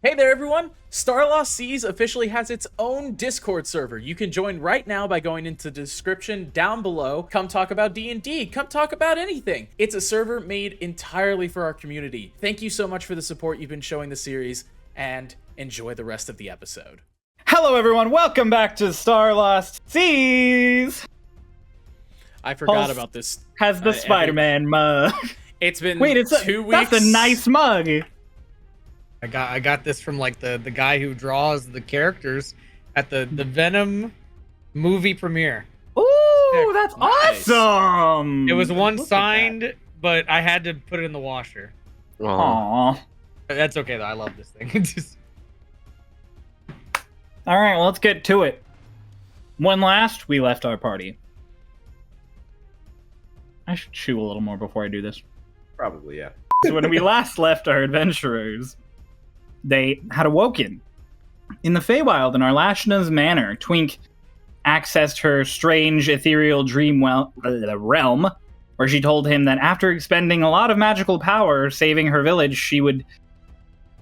Hey there everyone! Starlost Seas officially has its own Discord server. You can join right now by going into the description down below. Come talk about D&D, come talk about anything. It's a server made entirely for our community. Thank you so much for the support you've been showing the series, and enjoy the rest of the episode. Hello everyone, welcome back to Starlost Seas! I forgot about this. Has the Spider-Man mug. It's been Wait, 2 weeks. That's a nice mug. I got this from like the guy who draws the characters at the Venom movie premiere. Ooh, that's Nice. awesome! It was one Look at signed, but I had to put it in the washer. that. Aww. That's okay though. I love this thing. Just Alright, well, let's get to it. When last we left our party. I should chew a little more before I do this. Probably, yeah. So when we last left our adventurers, they had awoken. In the Feywild, in Arlashna's manor, Twink accessed her strange ethereal dream realm, where she told him that after expending a lot of magical power saving her village, she would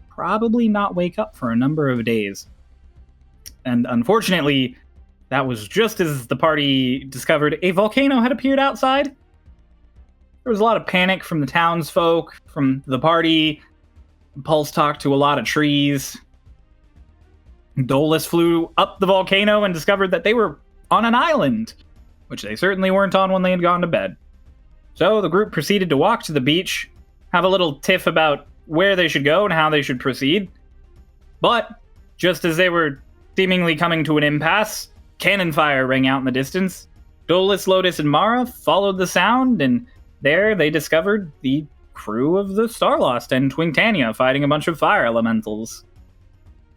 probably not wake up for a number of days. And unfortunately, that was just as the party discovered a volcano had appeared outside. There was a lot of panic from the townsfolk, from the party. Pulse talked to a lot of trees. Dolis flew up the volcano and discovered that they were on an island, which they certainly weren't on when they had gone to bed. So the group proceeded to walk to the beach, have a little tiff about where they should go and how they should proceed. But just as they were seemingly coming to an impasse, cannon fire rang out in the distance. Dolis, Lotus, and Mara followed the sound, and there they discovered the crew of the Starlost and Twinktania fighting a bunch of fire elementals.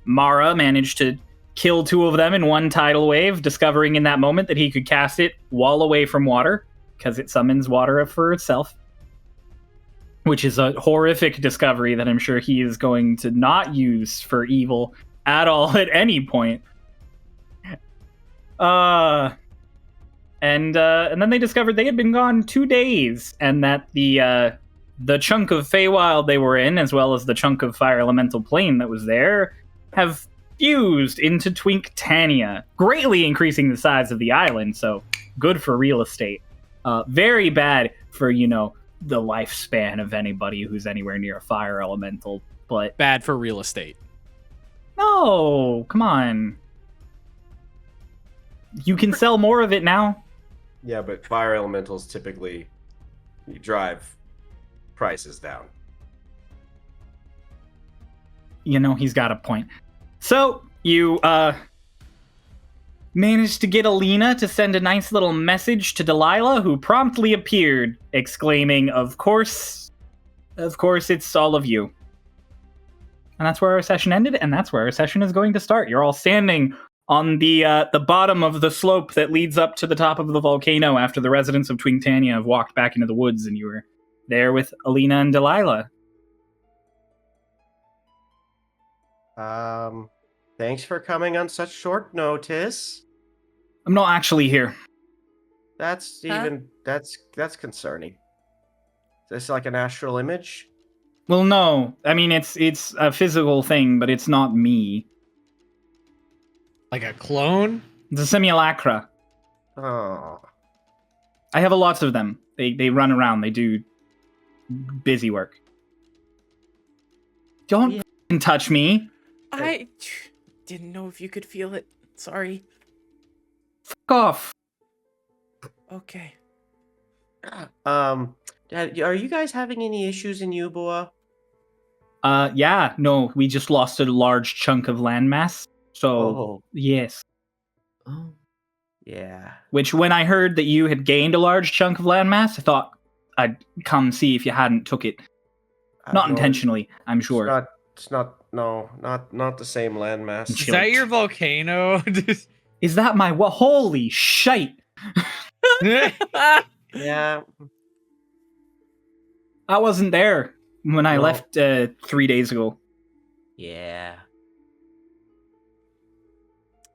Mara managed to kill 2 of them in one tidal wave, discovering in that moment that he could cast it while away from water, because it summons water for itself. Which is a horrific discovery that I'm sure he is going to not use for evil at all at any point. And then they discovered they had been gone 2 days, and that the chunk of Feywild they were in, as well as the chunk of fire elemental plane that was there, have fused into Twinktania, greatly increasing the size of the island, so good for real estate. Very bad for, the lifespan of anybody who's anywhere near a fire elemental, but... Bad for real estate. No, come on. You can sell more of it now. Yeah, but fire elementals typically drive prices down. He's got a point. So, you, managed to get Alina to send a nice little message to Delilah, who promptly appeared, exclaiming, Of course, it's all of you. And that's where our session ended, and that's where our session is going to start. You're all standing on the bottom of the slope that leads up to the top of the volcano after the residents of Twinktania have walked back into the woods, and you were there with Alina and Delilah. Thanks for coming on such short notice. I'm not actually here. That's concerning. Is this like an astral image? Well, no. I mean, it's a physical thing, but it's not me. like a clone. It's a simulacra. Oh. I have lots of them. They run around. They do busy work. Don't f***ing touch me. I didn't know if you could feel it. Sorry. Fuck off. Okay. Dad, are you guys having any issues in Boar? Yeah, no, we just lost a large chunk of landmass. So, yes. Oh. Yeah. Which, when I heard that you had gained a large chunk of landmass, I thought I'd come see if you hadn't took it. Not intentionally, I'm sure. It's not the same landmass. Is that your volcano? Is that my holy shite? Yeah. I wasn't there when I left 3 days ago. Yeah.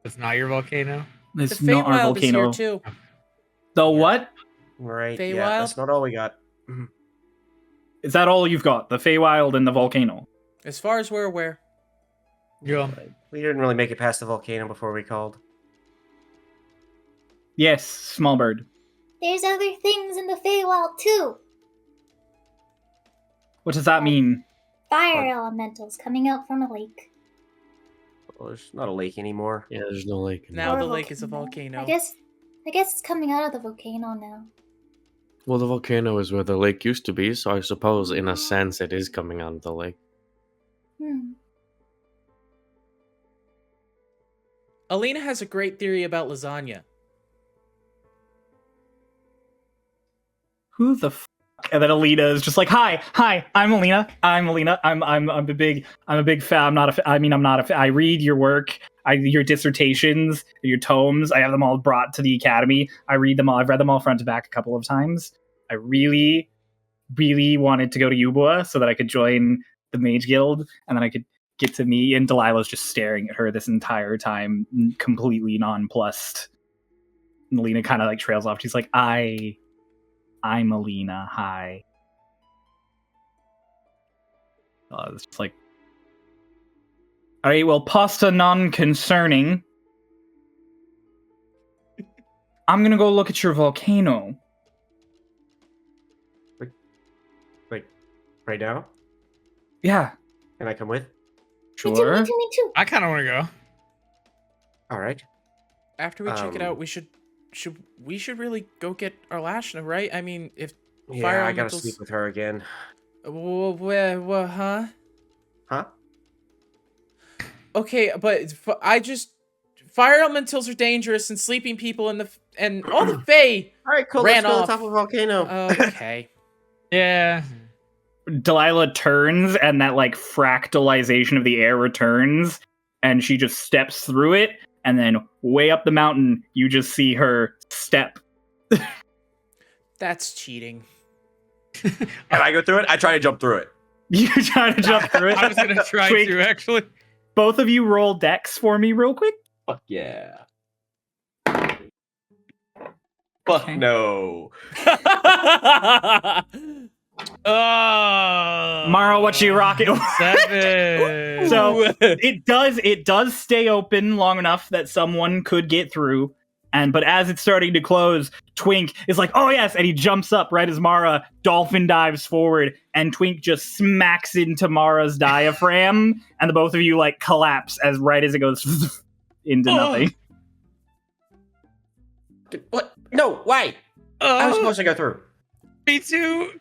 It's not your volcano? It's The not our Feywild is here volcano. too. The what? Right. Feywild? Yeah, that's not all we got. Is that all you've got? The Feywild and the volcano? As far as we're aware. Yeah. We didn't really make it past the volcano before we called. Yes, small bird. There's other things in the Feywild too. What does that mean? Fire elementals coming out from a lake. Well, there's not a lake anymore. Yeah, there's no lake. Now Or the lake is a volcano. I guess it's coming out of the volcano now. Well, the volcano is where the lake used to be, so I suppose, in a sense, it is coming out of the lake. Alina has a great theory about lasagna. Who the f? And then Alina is just like, hi, I'm Alina. I'm a big fan. I'm not a fan. I read your work, your dissertations, your tomes. I have them all brought to the academy. I read them all. I've read them all front to back a couple of times. I really, really wanted to go to Ubua so that I could join the Mage Guild, and then I could get to me. And Delilah's just staring at her this entire time, completely nonplussed. And Alina kind of like trails off. She's like, I'm Alina. Hi. It's just like, all right. Well, pasta non-concerning. I'm gonna go look at your volcano. Like, right now? Yeah, Can I come with? sure. Me too. I kind of want to go. All right. After we check it out, we should really go get our Lashna, right? I mean, if fire Yeah, I gotta elementals... sleep with her again. Huh? Huh? Okay, but fire elementals are dangerous, and sleeping people and all the Fae. All right, cool. Ran Let's go to off. the top of the volcano. Okay. Yeah. Delilah turns, and that like fractalization of the air returns, and she just steps through it, and then way up the mountain, you just see her step. That's cheating. Can I go through it? I try to jump through it. You try to jump through it. I was gonna try Twink, to actually. both of you roll dex for me real quick. Fuck yeah. Fuck no. Oh, Mara, what you rocking? 7. So it does stay open long enough that someone could get through. But as it's starting to close, Twink is like, oh yes, and he jumps up right as Mara dolphin dives forward, and Twink just smacks into Mara's diaphragm, and the both of you like collapse as it goes into nothing. What? No, why? I was supposed to go through. Me too.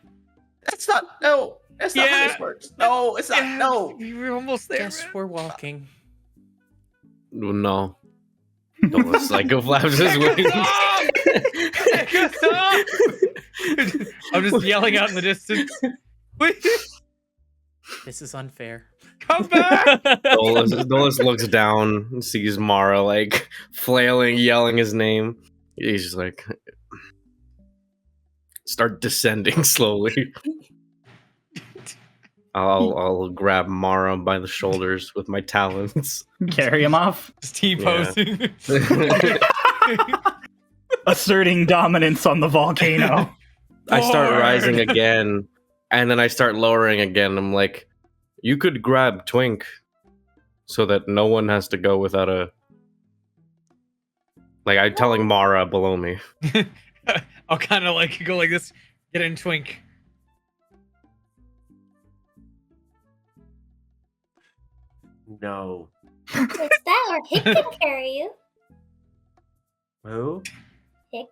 That's not. No. That's not how this works. No, it's not. No. We were almost there. Guess we're walking. No. Dolis like go flaps his wings. I'm just yelling out in the distance. Wait, This is unfair. come back! Dolis looks down and sees Mara like flailing, yelling his name. He's just like start descending slowly. I'll grab Mara by the shoulders with my talons. Carry him off, Just T-posing. asserting dominance on the volcano. I start Boar! rising again, and then I start lowering again. I'm like, you could grab Twink so that no one has to go without a... Like, I'm telling Mara below me. I'll kind of like go like this. Get in, Twink. No. It's that or Hick can carry you. Who? Hick.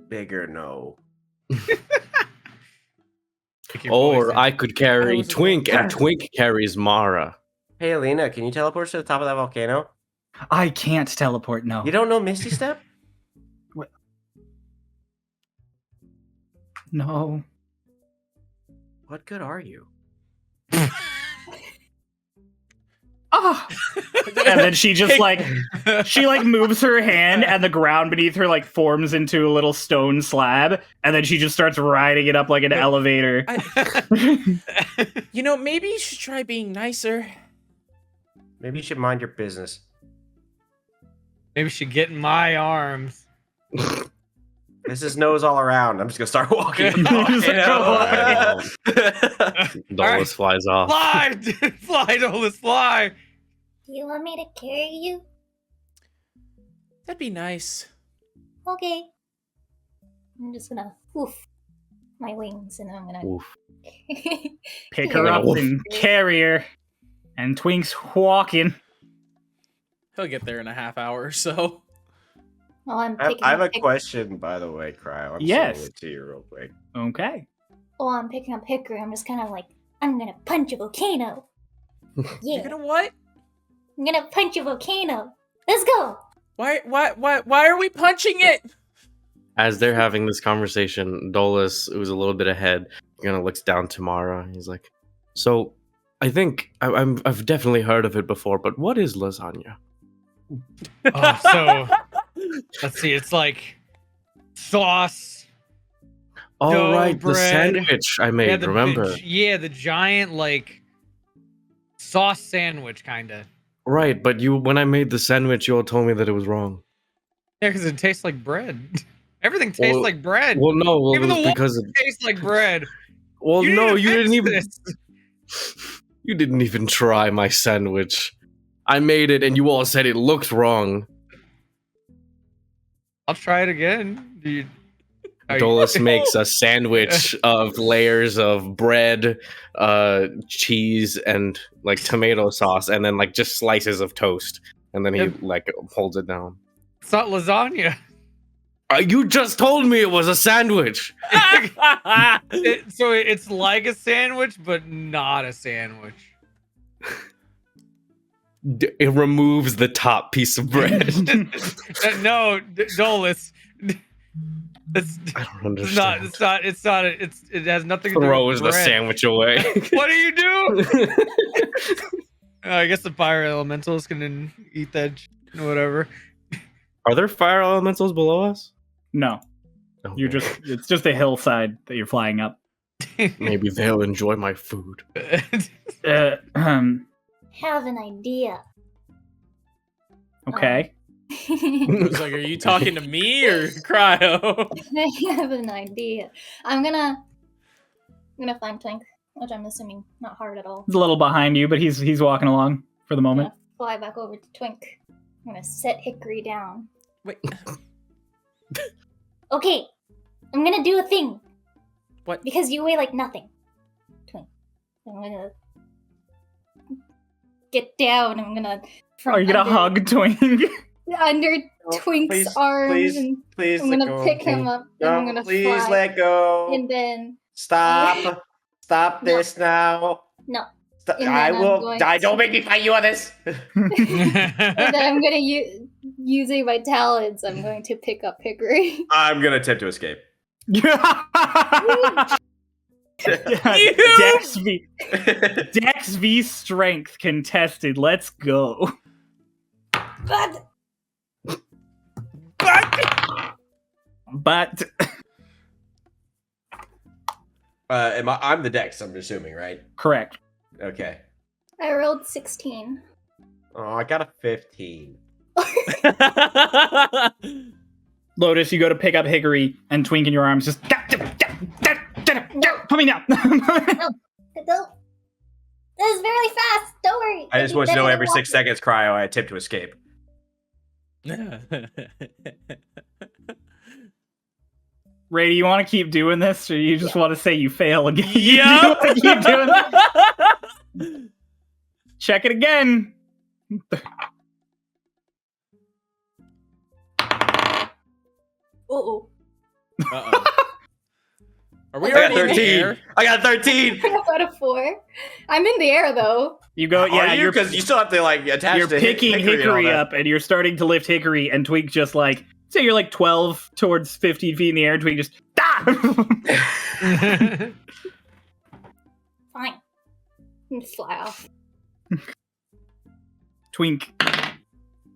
Bigger no. Pick your Or poison. I could carry was a Twink, and little- Twink carries Mara. Hey, Alina, can you teleport to the top of that volcano? I can't teleport, no. You don't know Misty Step? No. What good are you? Ah! And then she just she moves her hand, and the ground beneath her like forms into a little stone slab, and then she just starts riding it up like an elevator. Maybe you should try being nicer. Maybe you should mind your business. Maybe we should get in my arms. This is nose all around. I'm just gonna start walking. Dolis flies off. Fly! Fly, Dolis, fly! Do you want me to carry you? That'd be nice. Okay. I'm just gonna woof my wings and I'm gonna Oof. Pick her up and carry her. And Twink's walking. He'll get there in a half hour or so. Oh, I'm I picking have up a question, by the way, Cryo. I'm Yes. sending it to you real quick. Okay. Oh, I'm picking up Hickory. I'm just kind of like, I'm gonna punch a volcano. You're Yeah, gonna what? I'm gonna punch a volcano. Let's go. Why are we punching it? As they're having this conversation, Dolis, who's a little bit ahead, kind of looks down to Mara. He's like, "So, I think I've definitely heard of it before, but what is lasagna?" Oh, so let's see. It's like sauce. All Dough, right, the bread. sandwich I made. Remember? The giant like sauce sandwich, kind of. Right, but when I made the sandwich, you all told me that it was wrong. Yeah, because it tastes like bread. Everything tastes like bread. Well, no, well, Even it was the because water tastes like bread. well, You no, need to you didn't fix even. this. You didn't even try my sandwich. I made it, and you all said it looked wrong. I'll try it again. Dolis makes a sandwich of layers of bread, cheese, and like tomato sauce, and then like just slices of toast, and then he like holds it down. It's not lasagna. You just told me it was a sandwich. So it's like a sandwich, but not a sandwich. It removes the top piece of bread. No, Dolis. I don't understand. It has nothing to do Throws with the bread. sandwich away. What do you do? I guess the fire elementals can eat that whatever. Are there fire elementals below us? No. Okay. It's just a hillside that you're flying up. Maybe they'll enjoy my food. Have an idea. Okay. I was like, are you talking to me or Cryo? I have an idea. I'm gonna find Twink, which I'm assuming not hard at all. He's a little behind you, but he's walking along for the I'm moment. gonna fly back over to Twink. I'm gonna set Hickory down. Wait, Okay, I'm gonna do a thing. What? Because you weigh like nothing. Twink. I'm gonna get down. I'm gonna. Are you gonna hug Twink? Under No, Twink's please, arms, please, and please I'm let gonna go pick of me. him up, and I'm No, gonna please fly, let go. and then Stop. Stop No. this now. no, Stop. And then I I'm will. going Don't to- make me fight you on this. and then I'm gonna using my talents. I'm going to pick up Hickory. I'm gonna attempt to escape. Dex v strength contested. Let's go. But But I'm the Dex. I'm assuming, right? correct. Okay. I rolled 16. Oh, I got a 15. Lotus, you go to pick up Hickory, and Twink in your arms just coming down. That was very fast. Don't worry. I just It'd be want to know better every than 6 seconds, Cryo, I attempt to escape. Ray, do you want to keep doing this, or you just want to say you fail again? Yup. You keep doing that? Check it again. Uh-oh. Uh-oh. Are we I got already in the 13. air? I got 13. I got a 4. I'm in the air though. You go, yeah, Are you? you're Because you still have to like attach. you're to picking Hickory and all Hickory that. up, and you're starting to lift Hickory, and Twink just like, say you're like 12 towards 15 feet in the air, and Twink just, Fine. And fly off. Twink,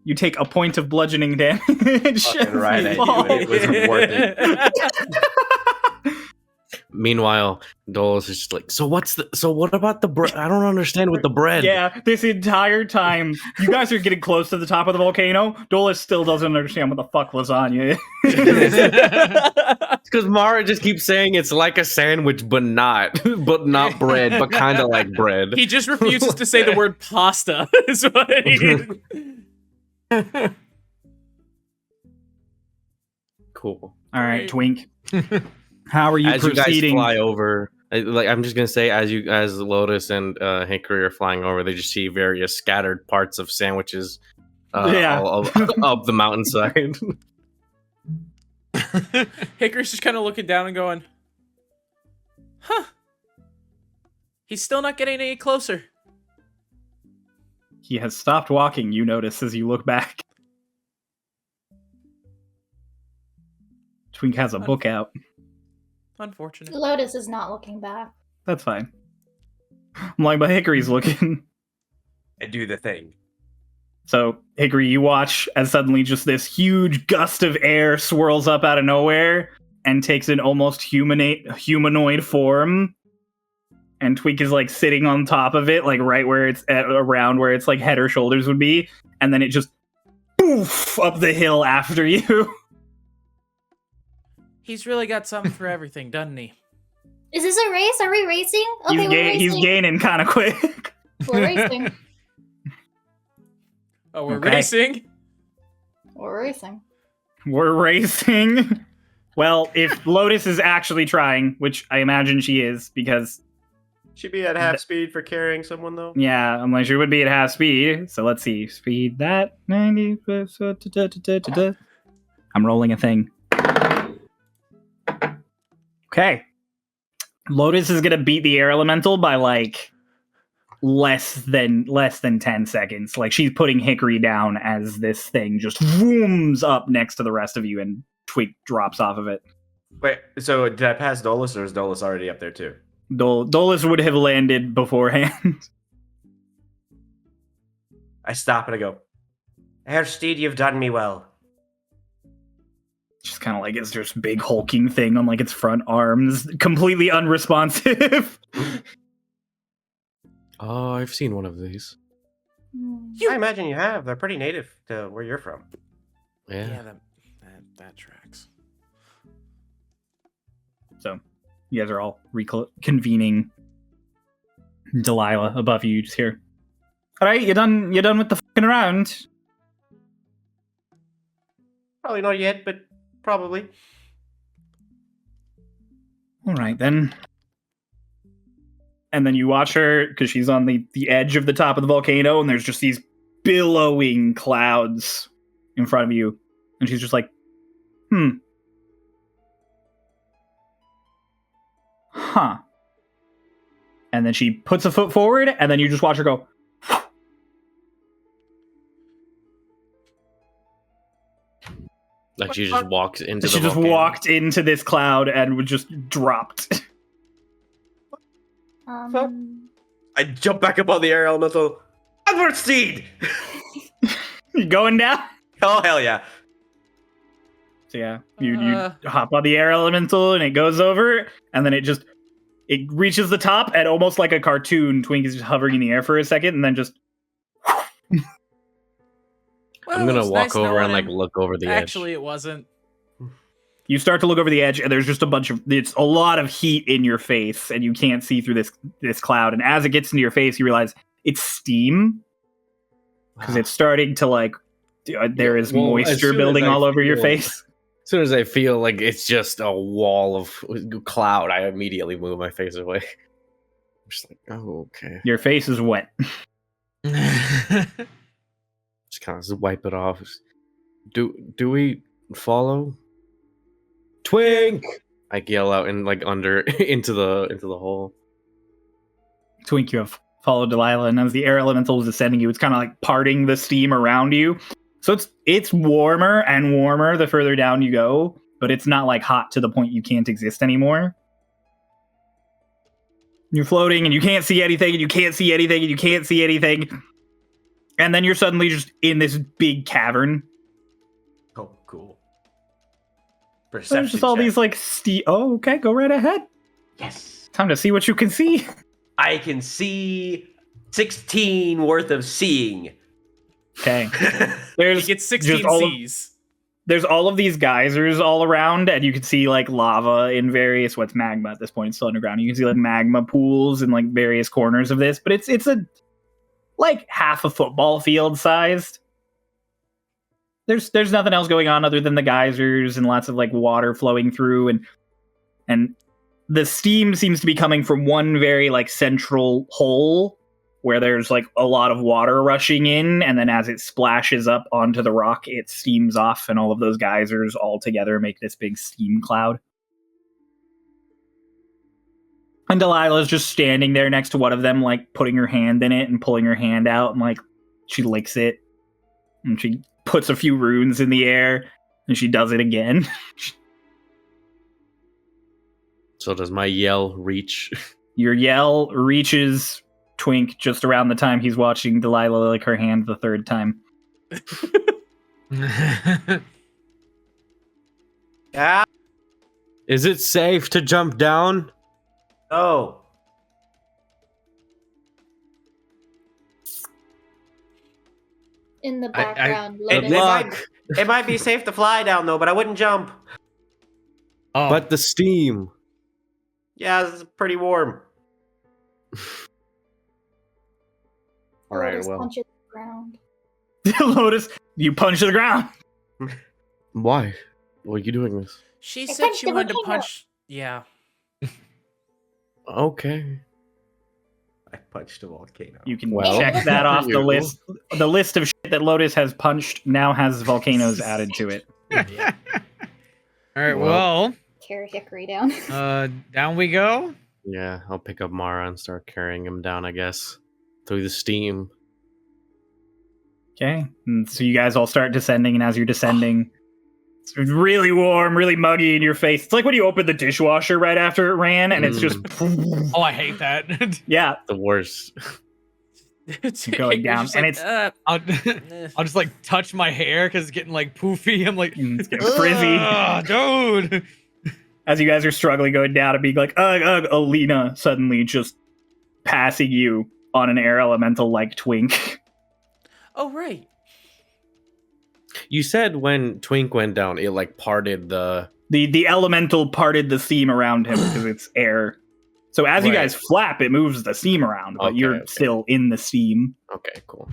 you take a point of bludgeoning damage. Fucking right You at fall. you. It was worth it. Meanwhile, Dolis is just like, so what about the bread? I don't understand with the bread. Yeah, this entire time, you guys are getting close to the top of the volcano. Dolis still doesn't understand what the fuck lasagna is. It's because Mara just keeps saying it's like a sandwich, but not bread, but kind of like bread. He just refuses to say the word pasta. Is what Cool. All right, Twink. How are you As proceeding? you guys fly over, I'm just gonna say, as Lotus and Hickory are flying over, they just see various scattered parts of sandwiches all up the mountainside. Hickory's just kind of looking down and going, huh. He's still not getting any closer. He has stopped walking, you notice as you look back. Twink has a book out. Unfortunate. Lotus is not looking back. That's fine. I'm like, but Hickory's looking. I do the thing. So, Hickory, you watch as suddenly just this huge gust of air swirls up out of nowhere and takes an almost humanoid form. And Twink is like sitting on top of it, like right where it's around where it's like head or shoulders would be. And then it just poof up the hill after you. He's really got something for everything, doesn't he? Is this a race? Are we racing? Okay, we're racing. He's gaining kind of quick. We're racing. Oh, we're Okay. racing? We're racing. We're racing. Well, if Lotus is actually trying, which I imagine she is, because She'd be at half speed for carrying someone, though. yeah, unless she would be at half speed. So let's see. Speed that 90. I'm rolling a thing. Okay. Lotus is gonna beat the air elemental by like less than 10 seconds. Like she's putting Hickory down as this thing just zooms up next to the rest of you and Twink drops off of it. Wait, so did I pass Dolis, or is Dolis already up there too? Dolis would have landed beforehand. I stop and I go, Airsteed, you've done me well. Just kind of like it's just big hulking thing on like its front arms, completely unresponsive. Oh, I've seen one of these. I imagine you have. They're pretty native to where you're from. Yeah. That tracks. So you guys are all convening. Delilah above you, just here. All right, you done with the fucking around? Probably not yet, but probably. All right then. And then you watch her because she's on the edge of the top of the volcano, and there's just these billowing clouds in front of you, and she's just like, huh. And then she puts a foot forward, and then you just watch her go. Like she just walked into She the just volcano. walked into this cloud and just dropped. I jump back up on the air elemental. Airsteed! You going down? Oh, hell yeah. So yeah, you hop on the air elemental and it goes over, and then it reaches the top, and almost like a cartoon, Twink is just hovering in the air for a second, and then just. I'm gonna walk over and like look over the edge. Actually, it wasn't. You start to look over the edge, and there's just it's a lot of heat in your face, and you can't see through this cloud. And as it gets into your face, you realize it's steam because it's starting to like there is moisture building all over your face. As soon as I feel like it's just a wall of cloud, I immediately move my face away. I'm just like, oh, okay. Your face is wet. Just kind of wipe it off. Do we follow? Twink! I yell out and like under into the hole. Twink, you have followed Delilah, and as the air elemental is ascending you, it's kind of like parting the steam around you. So it's warmer and warmer the further down you go, but it's not like hot to the point you can't exist anymore. You're floating and you can't see anything, and you can't see anything, and you can't see anything. And then you're suddenly just in this big cavern. Oh, cool. There's just all these like oh, okay, go right ahead. Yes. Time to see what you can see. I can see 16 worth of seeing. Okay. He There's gets just 16 all of- C's. there's all of these geysers all around, and you can see like lava in various what's magma at this point. It's still underground. You can see like magma pools in like various corners of this, but it's a like half a football field sized. There's nothing else going on other than the geysers and lots of like water flowing through, and the steam seems to be coming from one very like central hole where there's like a lot of water rushing in, and then as it splashes up onto the rock, it steams off, and all of those geysers all together make this big steam cloud. And Delilah's just standing there next to one of them, like putting her hand in it and pulling her hand out, and like she licks it, and she puts a few runes in the air, and she does it again. So does my yell reach? Your yell reaches Twink just around the time he's watching Delilah lick her hand the third time. Yeah. Is it safe to jump down? Oh. In the background, It, Lotus. it might, it might be safe to fly down though, but I wouldn't jump. Oh, But the steam. Yeah, it's pretty warm. All right, Lotus well. punches the ground. Lotus, you punch the ground. Why? Why are you doing this? She I said punched she the wanted to volcano. punch. Yeah. Okay. I punched a volcano. You can Well, check that off the you. list. The list of shit that Lotus has punched now has volcanoes added to it. all right. Well. Well, Carry Hickory down. down we go. Yeah, I'll pick up Mara and start carrying him down, I guess. Through the steam. Okay, and so you guys all start descending, and as you're descending, it's really warm, really muggy in your face. It's like when you open the dishwasher right after it ran, and it's just Oh, I hate that. yeah, The worst. going down, and it's I'll just like touch my hair because it's getting like poofy. I'm like, it's getting frizzy. "Ugh, dude. As you guys are struggling going down and being like, ugh, Alina suddenly just passing you on an air elemental like Twink. Oh, right. You said when Twink went down, it like parted the... The elemental parted the seam around him because it's air. So as you Right. guys flap, it moves the seam around, but Okay, you're okay. still in the steam. Okay, cool.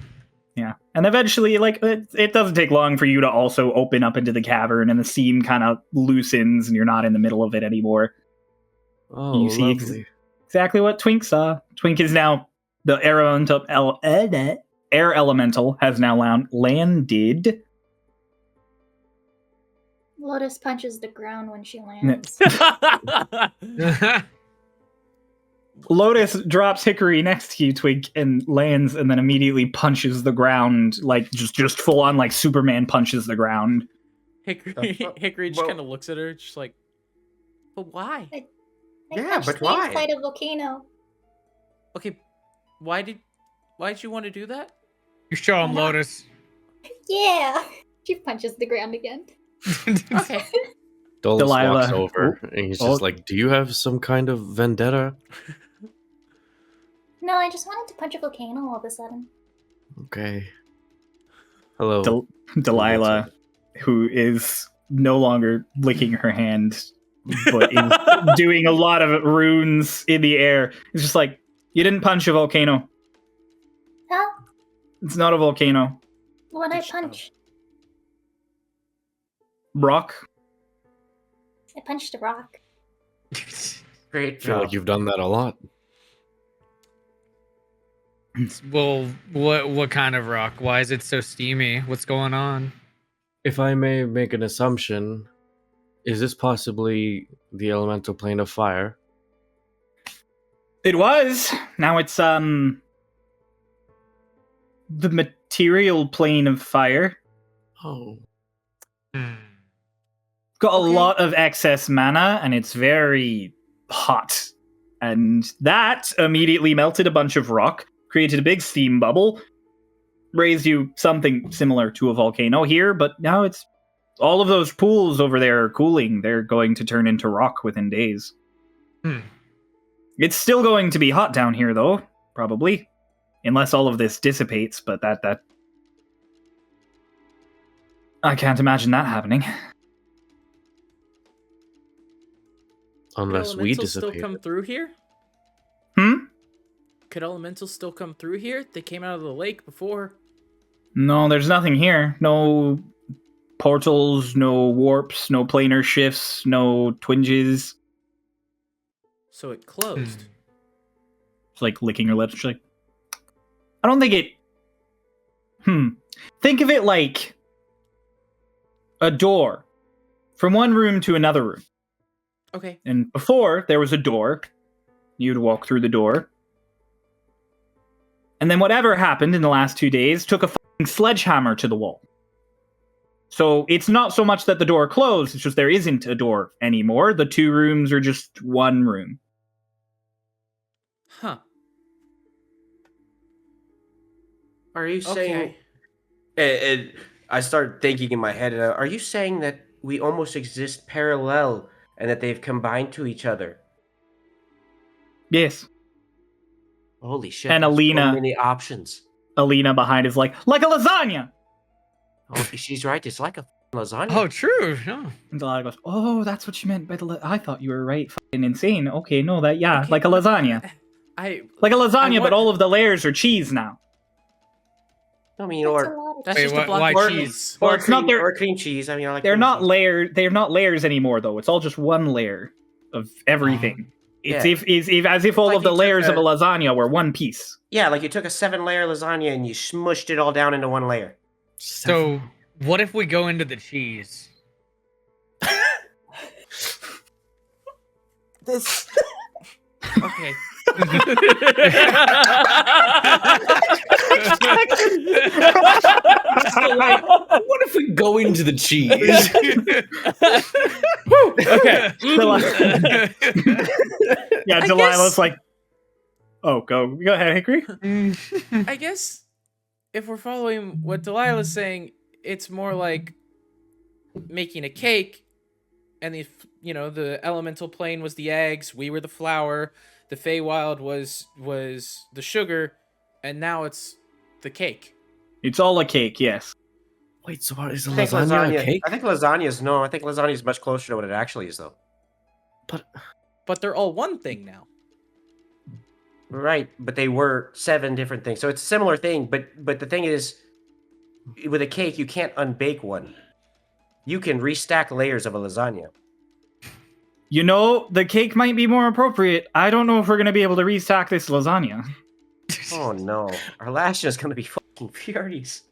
Yeah. And eventually, like, it doesn't take long for you to also open up into the cavern, and the seam kind of loosens, and you're not in the middle of it anymore. Oh, You see lovely. exactly what Twink saw. Twink is now the air elemental has now landed. Lotus punches the ground when she lands. Lotus drops Hickory next to you, Twink, and lands, and then immediately punches the ground, like just full on, like Superman punches the ground. Hickory just Well- kind of looks at her, just like, but why? I Yeah, punched but the why? inside of volcano. Okay, why'd you want to do that? You show him, Lotus. Yeah. She punches the ground again. Okay. Dolis Delilah. walks over, and he's just like, do you have some kind of vendetta? No, I just wanted to punch a volcano all of a sudden. Okay. Hello. Delilah, who is no longer licking her hand, but is doing a lot of runes in the air, is just like, you didn't punch a volcano. Huh? It's not a volcano. What I punch? Rock. I punched a rock. Great I feel job. like you've done that a lot. Well, what kind of rock? Why is it so steamy? What's going on? If I may make an assumption, is this possibly the elemental plane of fire? It was. Now it's, the material plane of fire. Oh. Got a Okay. lot of excess mana, and it's very hot. And that immediately melted a bunch of rock, created a big steam bubble, raised you something similar to a volcano here, but now it's all of those pools over there are cooling. They're going to turn into rock within days. It's still going to be hot down here, though, probably. Unless all of this dissipates, but that... I can't imagine that happening. Unless Could we elementals still dissipate. come through here? Could elementals still come through here? They came out of the lake before. No, there's nothing here. No portals, no warps, no planar shifts, no twinges. So it closed. It's like licking her lips. She's like, I don't think it... Think of it like a door from one room to another room. Okay. And before, there was a door. You'd walk through the door. And then whatever happened in the last 2 days took a fucking sledgehammer to the wall. So it's not so much that the door closed, it's just there isn't a door anymore. The 2 rooms are just one room. Huh. Are you saying? Okay. And I start thinking in my head. Are you saying that we almost exist parallel and that they've combined to each other? Yes. Holy shit! And there's Alina- so many options. Alina behind is like a lasagna! Oh, she's right. It's like a lasagna. Oh, true. No. And Delilah goes, oh, that's what you meant by the I thought you were right, fucking insane. Okay, no, that, yeah, Okay. like a lasagna. Like a lasagna, but all of the layers are cheese now. I mean, That's a or lot of That's Wait, just why- a block why of cheese? cheese. Well, or it's not cream, their- or cream cheese. I mean, I like. They're cream not cheese. they're not layers anymore, though. It's all just one layer of everything. It's Yeah. as if all Like of the you took layers of a- a lasagna were one piece. Yeah, like you took a 7-layer lasagna and you smushed it all down into one layer. So, what if we go into the cheese? This. Okay. What if we go into the cheese? Okay. Yeah, I Delilah's guess- like, oh, go ahead, Hickory. I guess if we're following what Delilah's saying, it's more like making a cake, and the elemental plane was the eggs, we were the flour, the Feywild was the sugar, and now it's the cake. It's all a cake, yes. Wait, so what is a I think lasagna a cake? I think lasagna is no. I think lasagna is much closer to what it actually is, though. But they're all one thing now. Right, but they were 7 different things, so it's a similar thing. But the thing is, with a cake, you can't unbake one. You can restack layers of a lasagna. You know, the cake might be more appropriate. I don't know if we're going to be able to restack this lasagna. Oh no, our Lasha is gonna be fucking furious.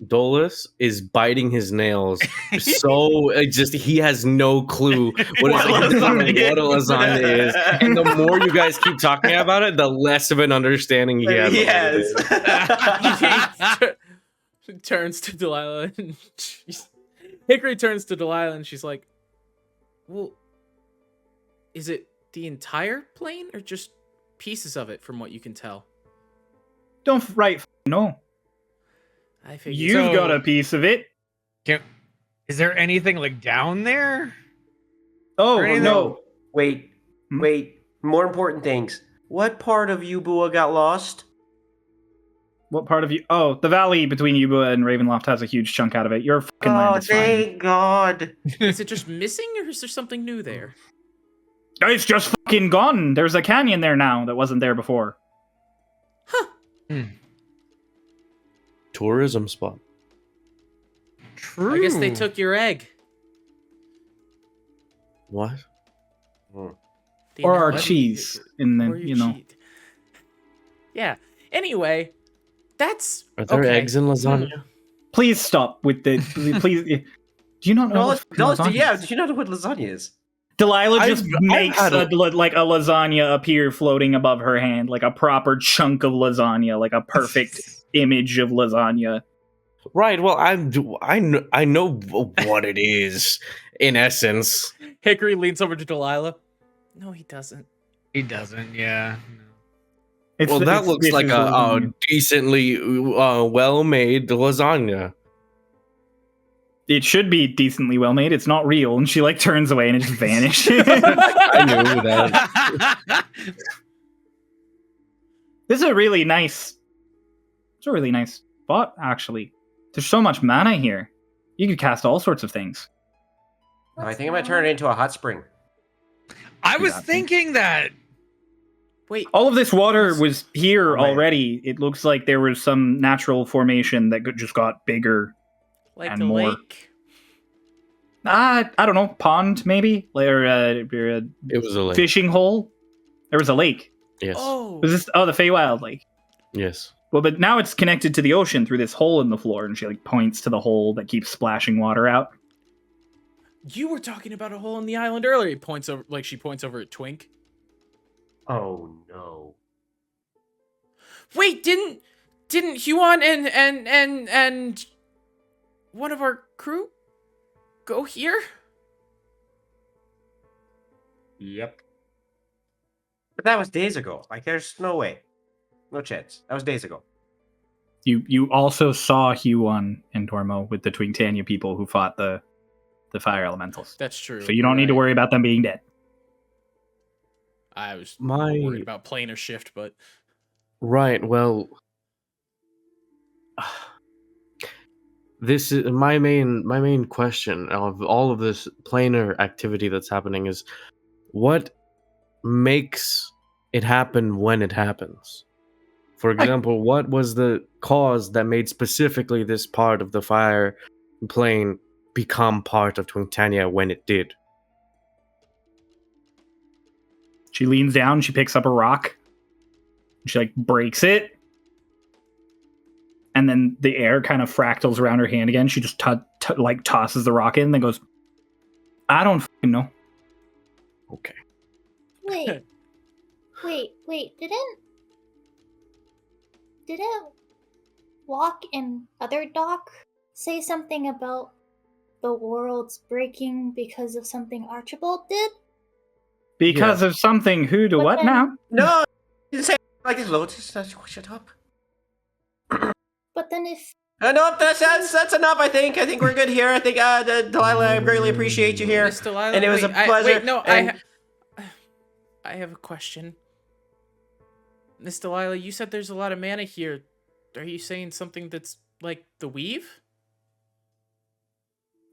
Dolis is biting his nails. So he has no clue what a lasagna is. And the more you guys keep talking about it, the less of an understanding he has. He turns to Delilah and Hickory turns to Delilah and she's like, well, is it the entire plane or just pieces of it from what you can tell? Don't no. I figured You've got a piece of it. Is there anything like down there? Oh, Or anything? no. Wait. More important things. What part of Ubua got lost? What part of you? Oh, the valley between Ubua and Ravenloft has a huge chunk out of it. Your fucking land is fine. Thank God. Is it just missing or is there something new there? It's just fucking gone. There's a canyon there now that wasn't there before. Tourism spot. True. I guess they took your egg. What? The Or our what? cheese. And Or then, your cheese. Yeah. Anyway, that's Are there okay. eggs in lasagna? Please stop with the... Please... Do you not know what lasagna is? Do you know what lasagna is? Delilah just I've makes had a lasagna appear floating above her hand, like a proper chunk of lasagna, like a perfect image of lasagna. Right. Well, I know what it is in essence. Hickory leans over to Delilah. No, he doesn't. He doesn't. Yeah. That looks like a decently well-made lasagna. It should be decently well made. It's not real. And she like turns away and it just vanishes. I knew that. This is a really nice. It's a really nice spot, actually. There's so much mana here. You could cast all sorts of things. I think I'm gonna turn it into a hot spring. I was thinking that. Wait, All of this water was here Oh, man. already. It looks like there was some natural formation that just got bigger. like and the more. lake? I don't know, pond maybe, or a It was a lake. fishing hole. There was a lake. Yes. Oh, Was this? The Feywild Lake. Yes. Well, but now it's connected to the ocean through this hole in the floor, and she like points to the hole that keeps splashing water out. you were talking about a hole in the island earlier. He points over, like she points over at Twink. Oh no. Wait, didn't Huon and one of our crew go here? Yep. But that was days ago. Like, there's no way. No chance. That was days ago. You also saw Huon and Tormo with the Twinktania people who fought the fire elementals. That's true. So you don't need to Right. worry about them being dead. I was My worried about planar shift, but right. Well, this is my main question of all of this planar activity that's happening is what makes it happen when it happens. For example, what was the cause that made specifically this part of the fire plane become part of Twinktania when it did? She leans down, she picks up a rock, she like breaks it, and then the air kind of fractals around her hand again. She just like tosses the rock in, and then goes, "I don't fucking know." Okay. Wait. Wait. Didn't Walk and other Doc say something about the world's breaking because of something Archibald did? Because of something. Who to But what then- now? No! You say it like this, Lotus. Shut up. But then if No, that's enough, I think. I think we're good here. I think, Delilah, I greatly appreciate you here. Miss Delilah, And it was wait, a pleasure. wait, no, and- I have a question. Miss Delilah, you said there's a lot of mana here. Are you saying something that's like the weave?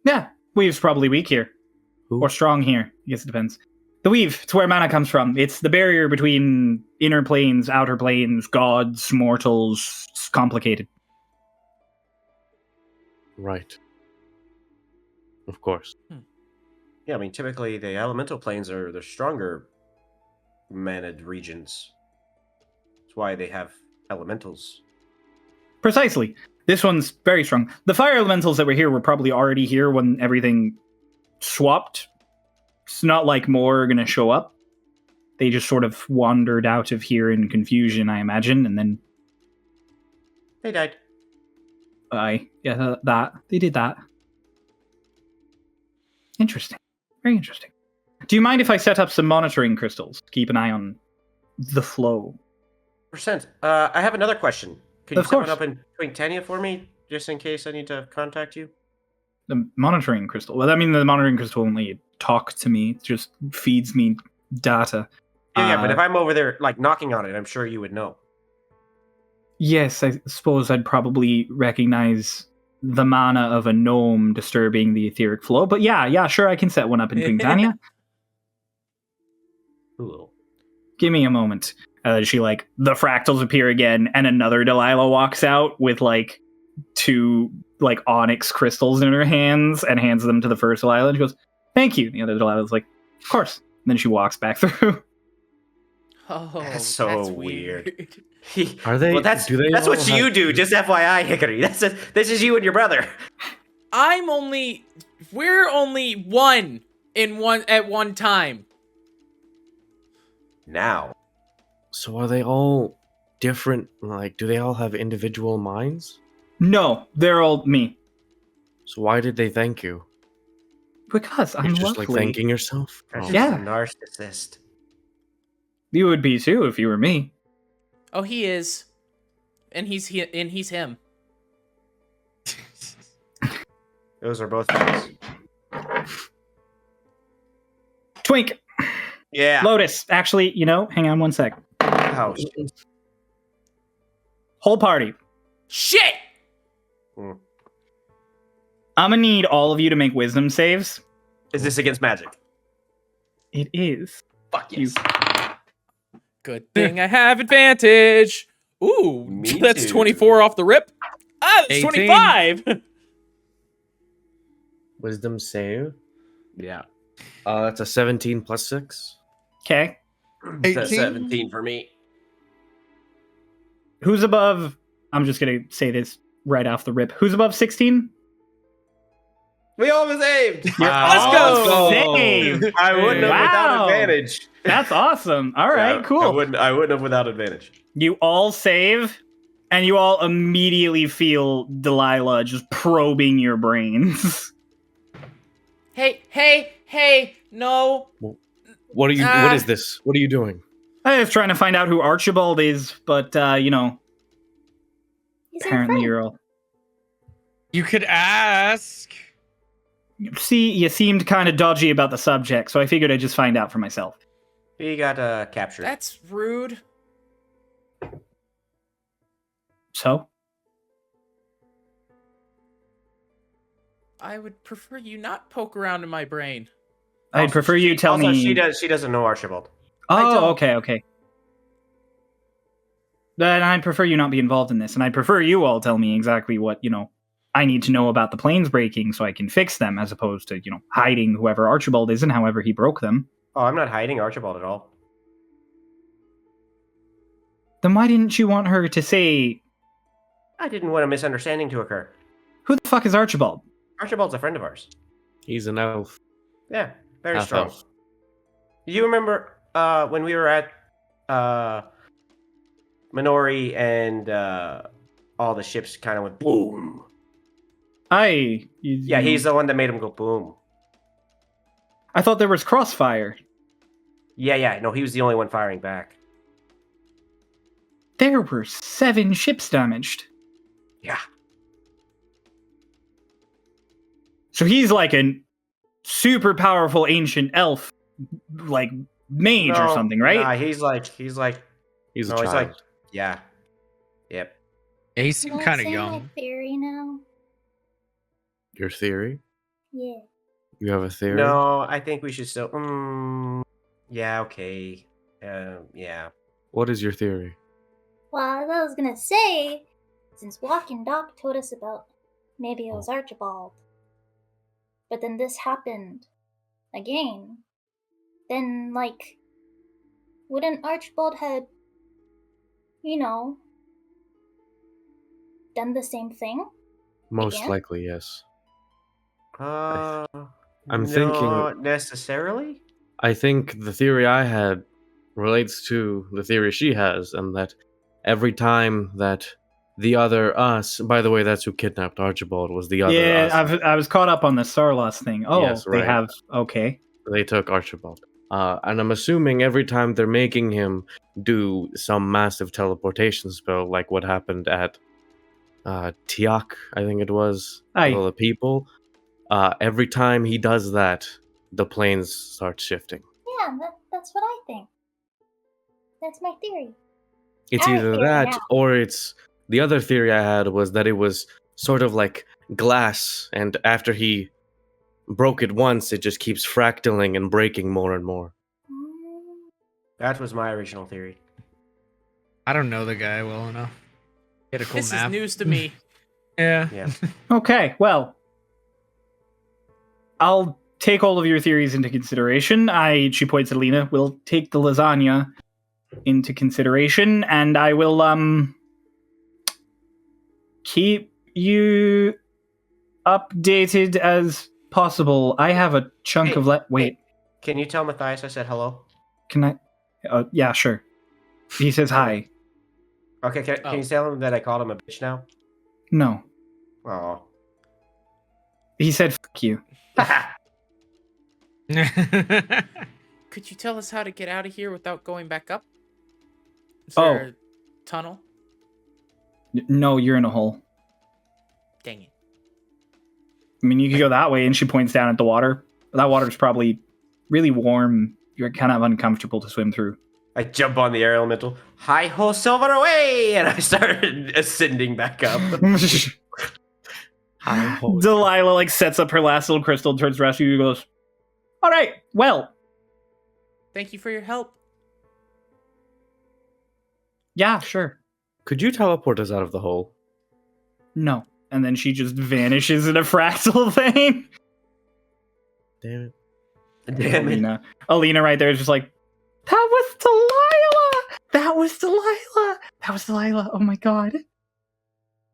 Yeah, Weave's probably weak here. Who? Or strong here. I guess it depends. The Weave, it's where mana comes from. It's the barrier between inner planes, outer planes, gods, mortals. It's complicated. Right. Of course. Yeah, I mean, typically the elemental planes are the stronger manad regions. That's why they have elementals. Precisely. This one's very strong. The fire elementals that were here were probably already here when everything swapped. It's not like more are going to show up. They just sort of wandered out of here in confusion, I imagine, and then They died. that. They did that. Interesting. Very interesting. Do you mind if I set up some monitoring crystals? Keep an eye on the flow. Percent. I have another question. Could you Of set one course. up in Twinktania for me, just in case I need to contact you? The monitoring crystal. Well, I mean, the monitoring crystal only talk to me. It just feeds me data. Yeah, but Uh, if I'm over there, like, knocking on it, I'm sure you would know. Yes, I suppose I'd probably recognize the mana of a gnome disturbing the etheric flow. But yeah, sure, I can set one up in Twinktania. Cool. Give me a moment. She like the fractals appear again, and another Delilah walks out with like 2 like onyx crystals in her hands and hands them to the first Delilah. And she goes, "Thank you." And the other Delilah's like, "Of course." And then she walks back through. Oh, That's so weird. Are they? Well, that's do they that's all what you have- do. Just FYI, Hickory. This is you and your brother. We're only one at one time. Now, So are they all different? Like, do they all have individual minds? No, they're all me. So why did they thank you? Because I'm You're just lovely. like thanking yourself. that's Oh. just Yeah. a narcissist. You would be too if you were me. Oh, he is, and he's him. Those are both fails. Twink, Yeah. Lotus. Actually, hang on one sec. Oh, shit. Whole party. Shit! I'm gonna need all of you to make wisdom saves. Is this against magic? It is. Fuck yes. Good thing I have advantage. Ooh, Me that's too. 24 off the rip. Ah, that's 18. 25. Wisdom save. Yeah. That's a 17 plus 6. Okay. That's 17 for me. Who's above? I'm just gonna say this right off the rip. Who's above 16? We almost saved. Let's go. Save. I wouldn't have Wow. without advantage. That's awesome. All right, Yeah, cool. I wouldn't have without advantage. You all save, and you all immediately feel Delilah just probing your brains. Hey, no. What are you? Ah. What is this? What are you doing? I was trying to find out who Archibald is, but He's our apparently friend. you're all. You could ask. See, you seemed kind of dodgy about the subject, so I figured I'd just find out for myself. He got captured. That's rude. So, I would prefer you not poke around in my brain. I'd prefer you tell also, me. she doesn't know Archibald. I don't. Oh, okay. Then I'd prefer you not be involved in this, and I'd prefer you all tell me exactly what, I need to know about the planes breaking so I can fix them, as opposed to, hiding whoever Archibald is and however he broke them. Oh, I'm not hiding Archibald at all. Then why didn't you want her to say, I didn't want a misunderstanding to occur. who the fuck is Archibald? Archibald's a friend of ours. He's an elf. Yeah, very Half strong. elf. You remember when we were at Minori and all the ships kind of went boom? Yeah, he's the one that made him go boom. I thought there was crossfire. Yeah, no, he was the only one firing back. There were 7 ships damaged. Yeah. So he's like a super powerful ancient elf, like mage or No, something, right? Nah, he's like, He's a no, child. he's like, yeah. Yep. Yeah, he Can seemed I kind of say young. my theory now? Your theory? Yeah. You have a theory? No, I think we should still. Yeah, okay. Yeah. What is your theory? Well, as I was gonna say, since Walking Doc told us about maybe it was Archibald, but then this happened again, then, wouldn't Archibald had, done the same thing? Most Again? likely, yes. I'm I'm thinking- Not necessarily. I think the theory I had relates to the theory she has, and that every time that the other us, by the way, that's who kidnapped Archibald, was the other us. I was caught up on the Starloss thing. Oh, Yes, they right. have. Okay. They took Archibald. And I'm assuming every time they're making him do some massive teleportation spell, like what happened at Tiak, I think it was, Aye. well, the people, every time he does that, the planes start shifting. Yeah, that's what I think. That's my theory. It's I either figure it that, out. or it's the other theory I had was that it was sort of like glass, and after he broke it once, it just keeps fractaling and breaking more and more. Mm, That was my original theory. I don't know the guy well enough. He had a cool This map. is news to me. Yeah. Yeah. Okay. Well, I'll take all of your theories into consideration. She points at Lena. Will take the lasagna into consideration, and I will keep you updated as possible. I have a chunk Hey, of wait. Can you tell Matthias I said hello? Can I? Yeah, sure. He says hi. Okay, can Oh. you tell him that I called him a bitch now? No. Oh. He said fuck you. Could you tell us how to get out of here without going back up? Is Oh. there a tunnel? No, you're in a hole. Dang it. I mean, you could go that way, and she points down at the water. But that water's probably really warm. You're kind of uncomfortable to swim through. I jump on the air elemental. Hi ho, silver away! And I started ascending back up. Delilah like sets up her last little crystal, turns to rescue you, goes, "All right, well, Thank you for your help. yeah, sure, Could you teleport us out of the hole? no." And then she just vanishes in a fractal thing. Damn it. Damn it. Alina right there is just like, "That was Delilah! That was Delilah! That was Delilah! Oh my god."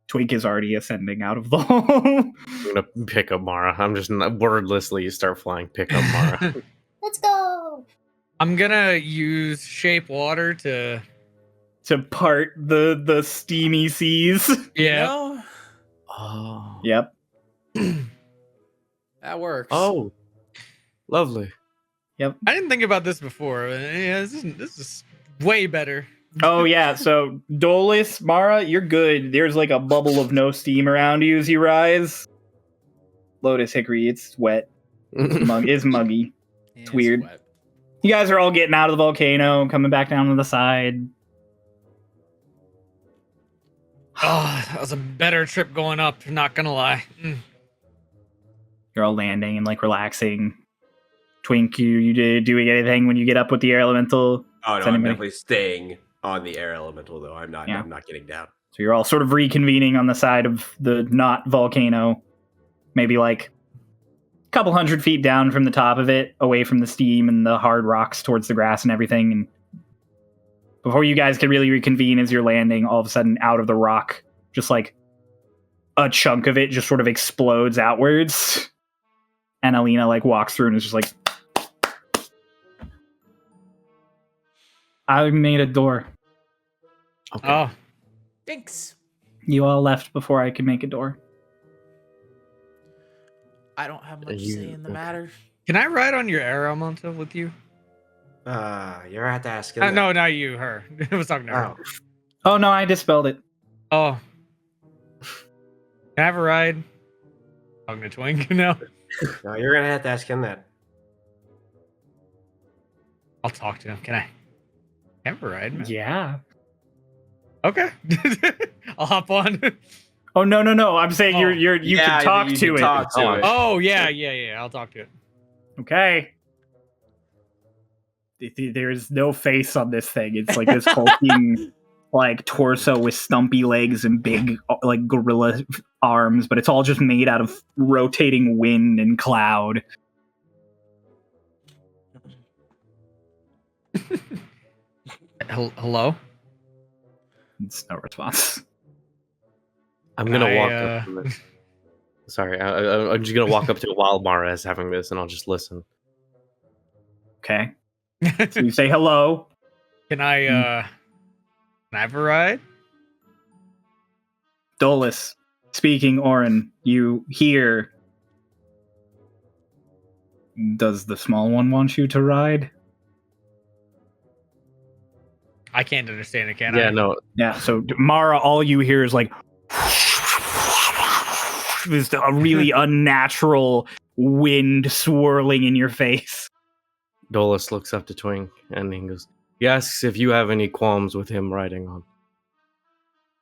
Twink is already ascending out of the hole. I'm gonna pick up Mara. I'm just wordlessly start flying. Pick up Mara. Let's go. I'm gonna use shape water to. To part the steamy seas. Yeah. No, Oh. Yep. that works. Oh. Lovely. I didn't think about this before. Yeah, this is way better. Oh yeah, so Dolis, Mara, you're good. There's like a bubble of no steam around you as you rise. Lotus Hickory, it's wet. It's muggy. Yeah, it's weird. wet. You guys are all getting out of the volcano, coming back down to the side. Oh, that was a better trip going up, not gonna lie. You're all landing and like relaxing. Twink, you doing anything when you get up with the air elemental? Oh no, Is I'm anybody- definitely staying on the air elemental though. I'm not getting down. So you're all sort of reconvening on the side of the not volcano, maybe like a couple 100 feet down from the top of it, away from the steam and the hard rocks towards the grass and everything. And before you guys can really reconvene as you're landing, all of a sudden out of the rock, just like a chunk of it just sort of explodes outwards. And Alina like walks through and is just like, "I made a door. Okay. Oh, Thanks. You all left before I could make a door." I don't have much You- say in the okay. matter. can I ride on your arrow elemental with you? You're gonna have to ask him. No, not you. Her. I was talking to her. Oh. Oh no, I dispelled it. Oh. Can I have a ride? Talking to Twink, no. No, you're gonna have to ask him that. I'll talk to him. Can I have a ride? Man? Yeah. Okay. I'll hop on. Oh no. I'm saying Oh. you can talk to it. Talk to it. Oh yeah. I'll talk to it. Okay. There's no face on this thing. It's like this hulking like torso with stumpy legs and big like gorilla arms, but it's all just made out of rotating wind and cloud. Hello. It's no response. I'm gonna I, walk up to this. Sorry, I'm just gonna walk up to it while Mara is having this, and I'll just listen. Okay. So you say hello. Can I have a ride? Dolis, speaking Orin, you hear. Does the small one want you to ride? I can't understand it, can I? Yeah, no. Yeah, so Mara, all you hear is like this a really unnatural wind swirling in your face. Dolis looks up to Twink and he goes, he asks if you have any qualms with him riding on.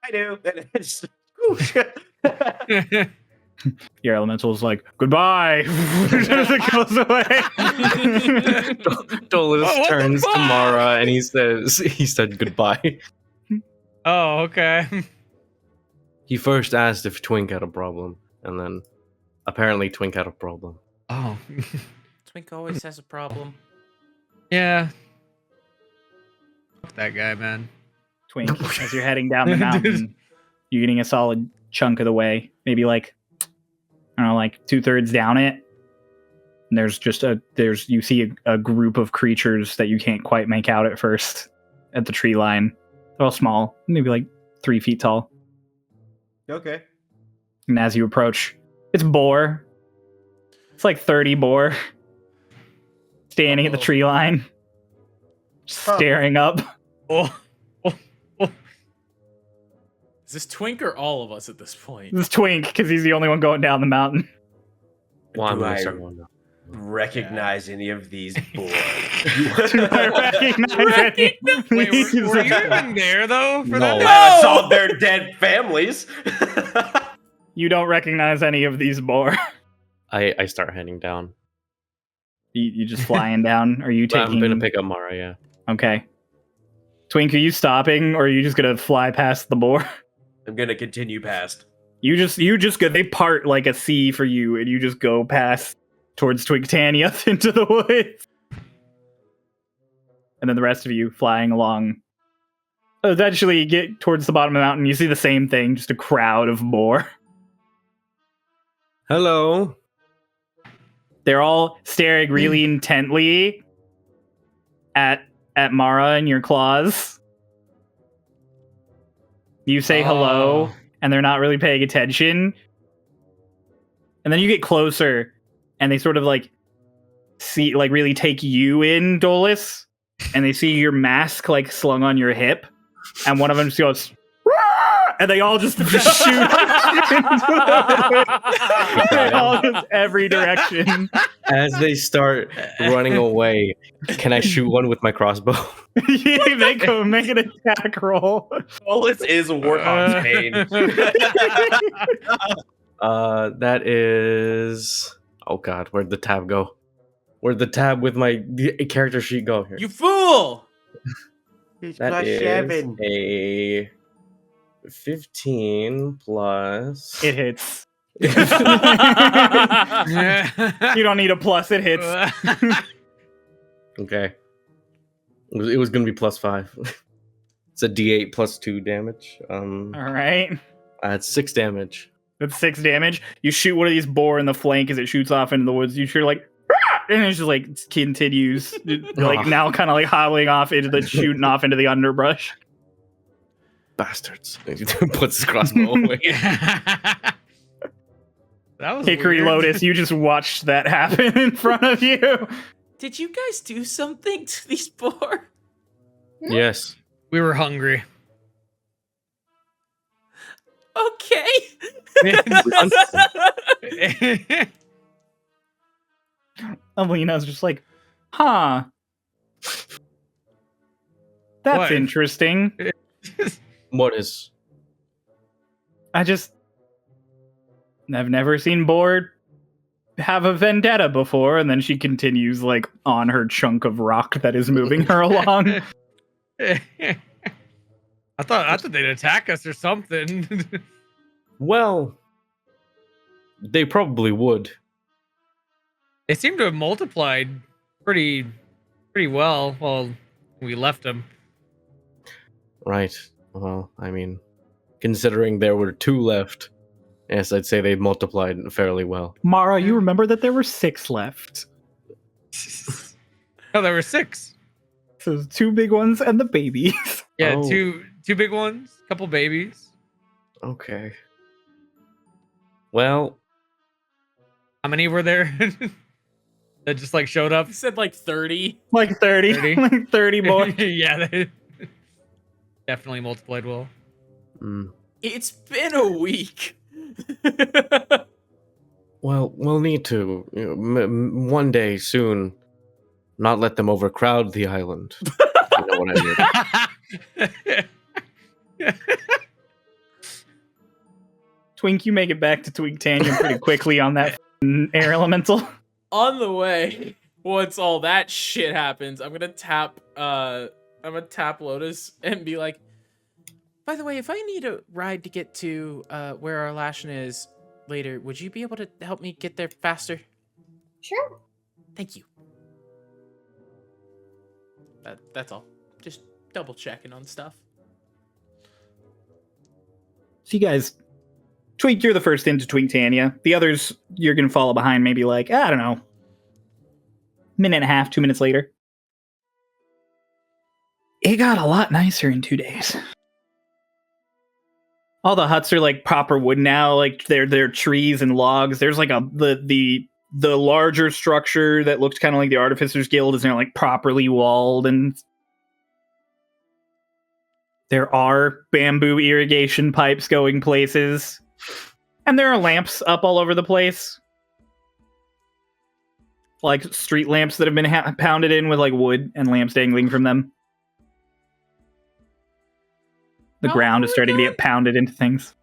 I do. Your elemental's like, goodbye. It goes away. Dolis what the turns to fuck? Mara and he said goodbye. Oh, okay. He first asked if Twink had a problem, and then apparently Twink had a problem. Oh. Twink always has a problem. Yeah. Fuck that guy, man. Twink, as you're heading down the mountain, you're getting a solid chunk of the way, maybe like, I don't know, like 2/3 down it. And you see a group of creatures that you can't quite make out at first at the tree line. They're all small, maybe like 3 feet tall. Okay. And as you approach, it's Boar. It's like 30 Boar standing at the tree line, staring up. Oh. Is this Twink or all of us at this point? This is Twink, because he's the only one going down the mountain. Well, I'm Do gonna I start one now. recognize any of these boys? Do I recognize any? Wait, were you even there though for No. that? I saw their dead families. You don't recognize any of these boar. I start heading down. You just flying down? Are you taking? I'm gonna pick up Mara. Yeah. Okay. Twink, are you stopping, or are you just gonna fly past the boar? I'm gonna continue past. You just go. They part like a sea for you, and you just go past towards Twinktania into the woods, and then the rest of you flying along. Eventually, you get towards the bottom of the mountain. You see the same thing, just a crowd of boar. Hello. They're all staring really intently at Mara and your claws. You say hello, and they're not really paying attention. And then you get closer, and they sort of like see, like really take you in, Dolis, and they see your mask like slung on your hip, and one of them just goes, "Rah!" And they all just shoot. They all just every direction. As they start running away, can I shoot one with my crossbow? Yeah, make an attack roll. Dolis is Warthog's pain. That is. Oh God, where'd the tab go? Where'd the tab with my character sheet go here? You fool! He's That plus is 7. a 15 plus. It hits. You don't need a plus. It hits. Okay. It was gonna be plus 5. It's a D8 plus 2 damage. All right. It's 6 damage. That's 6 damage. You shoot one of these boar in the flank as it shoots off into the woods. You shoot like, "Rah!" And it just like continues, like now kind of like hobbling off into the shooting off into the underbrush. Bastards. He puts his crossbow away. That was Hickory weird. Lotus, you just watched that happen in front of you. Did you guys do something to these boar? Yes. We were hungry. Okay. Alina's just like, huh. That's What? interesting. What is? I've never seen Boar have a vendetta before, and then she continues like on her chunk of rock that is moving her along. I thought they'd attack us or something. Well, they probably would. They seem to have multiplied pretty well while we left them. Right. Well, I mean, considering there were 2 left, yes, I'd say they multiplied fairly well. Mara, you remember that there were 6 left. Oh, there were 6. So 2 big ones and the babies. Yeah, Oh. two big ones, couple babies. Okay. Well, How many were there? That just like showed up. You said like 30. Like 30. 30? Like 30 boys. Yeah, they definitely multiplied well. It's been a week. well, we'll need to one day soon not let them overcrowd the island. You know what I mean? Twink, you make it back to Twinktania pretty quickly on that air elemental. On the way, once all that shit happens, I'm gonna tap Lotus and be like, by the way, if I need a ride to get to where our Lashin is later, would you be able to help me get there faster? Sure. Thank you. That's all. Just double checking on stuff. So you guys, Twink, you're the first into Twinktania. The others, you're going to follow behind maybe like, I don't know, minute and a half, 2 minutes later. It got a lot nicer in 2 days. All the huts are like proper wood now, like they're trees and logs. There's like the larger structure that looked kind of like the Artificers Guild is now like properly walled, and there are bamboo irrigation pipes going places. And there are lamps up all over the place. like street lamps that have been pounded in with like wood and lamps dangling from them. The ground is starting to get pounded into things.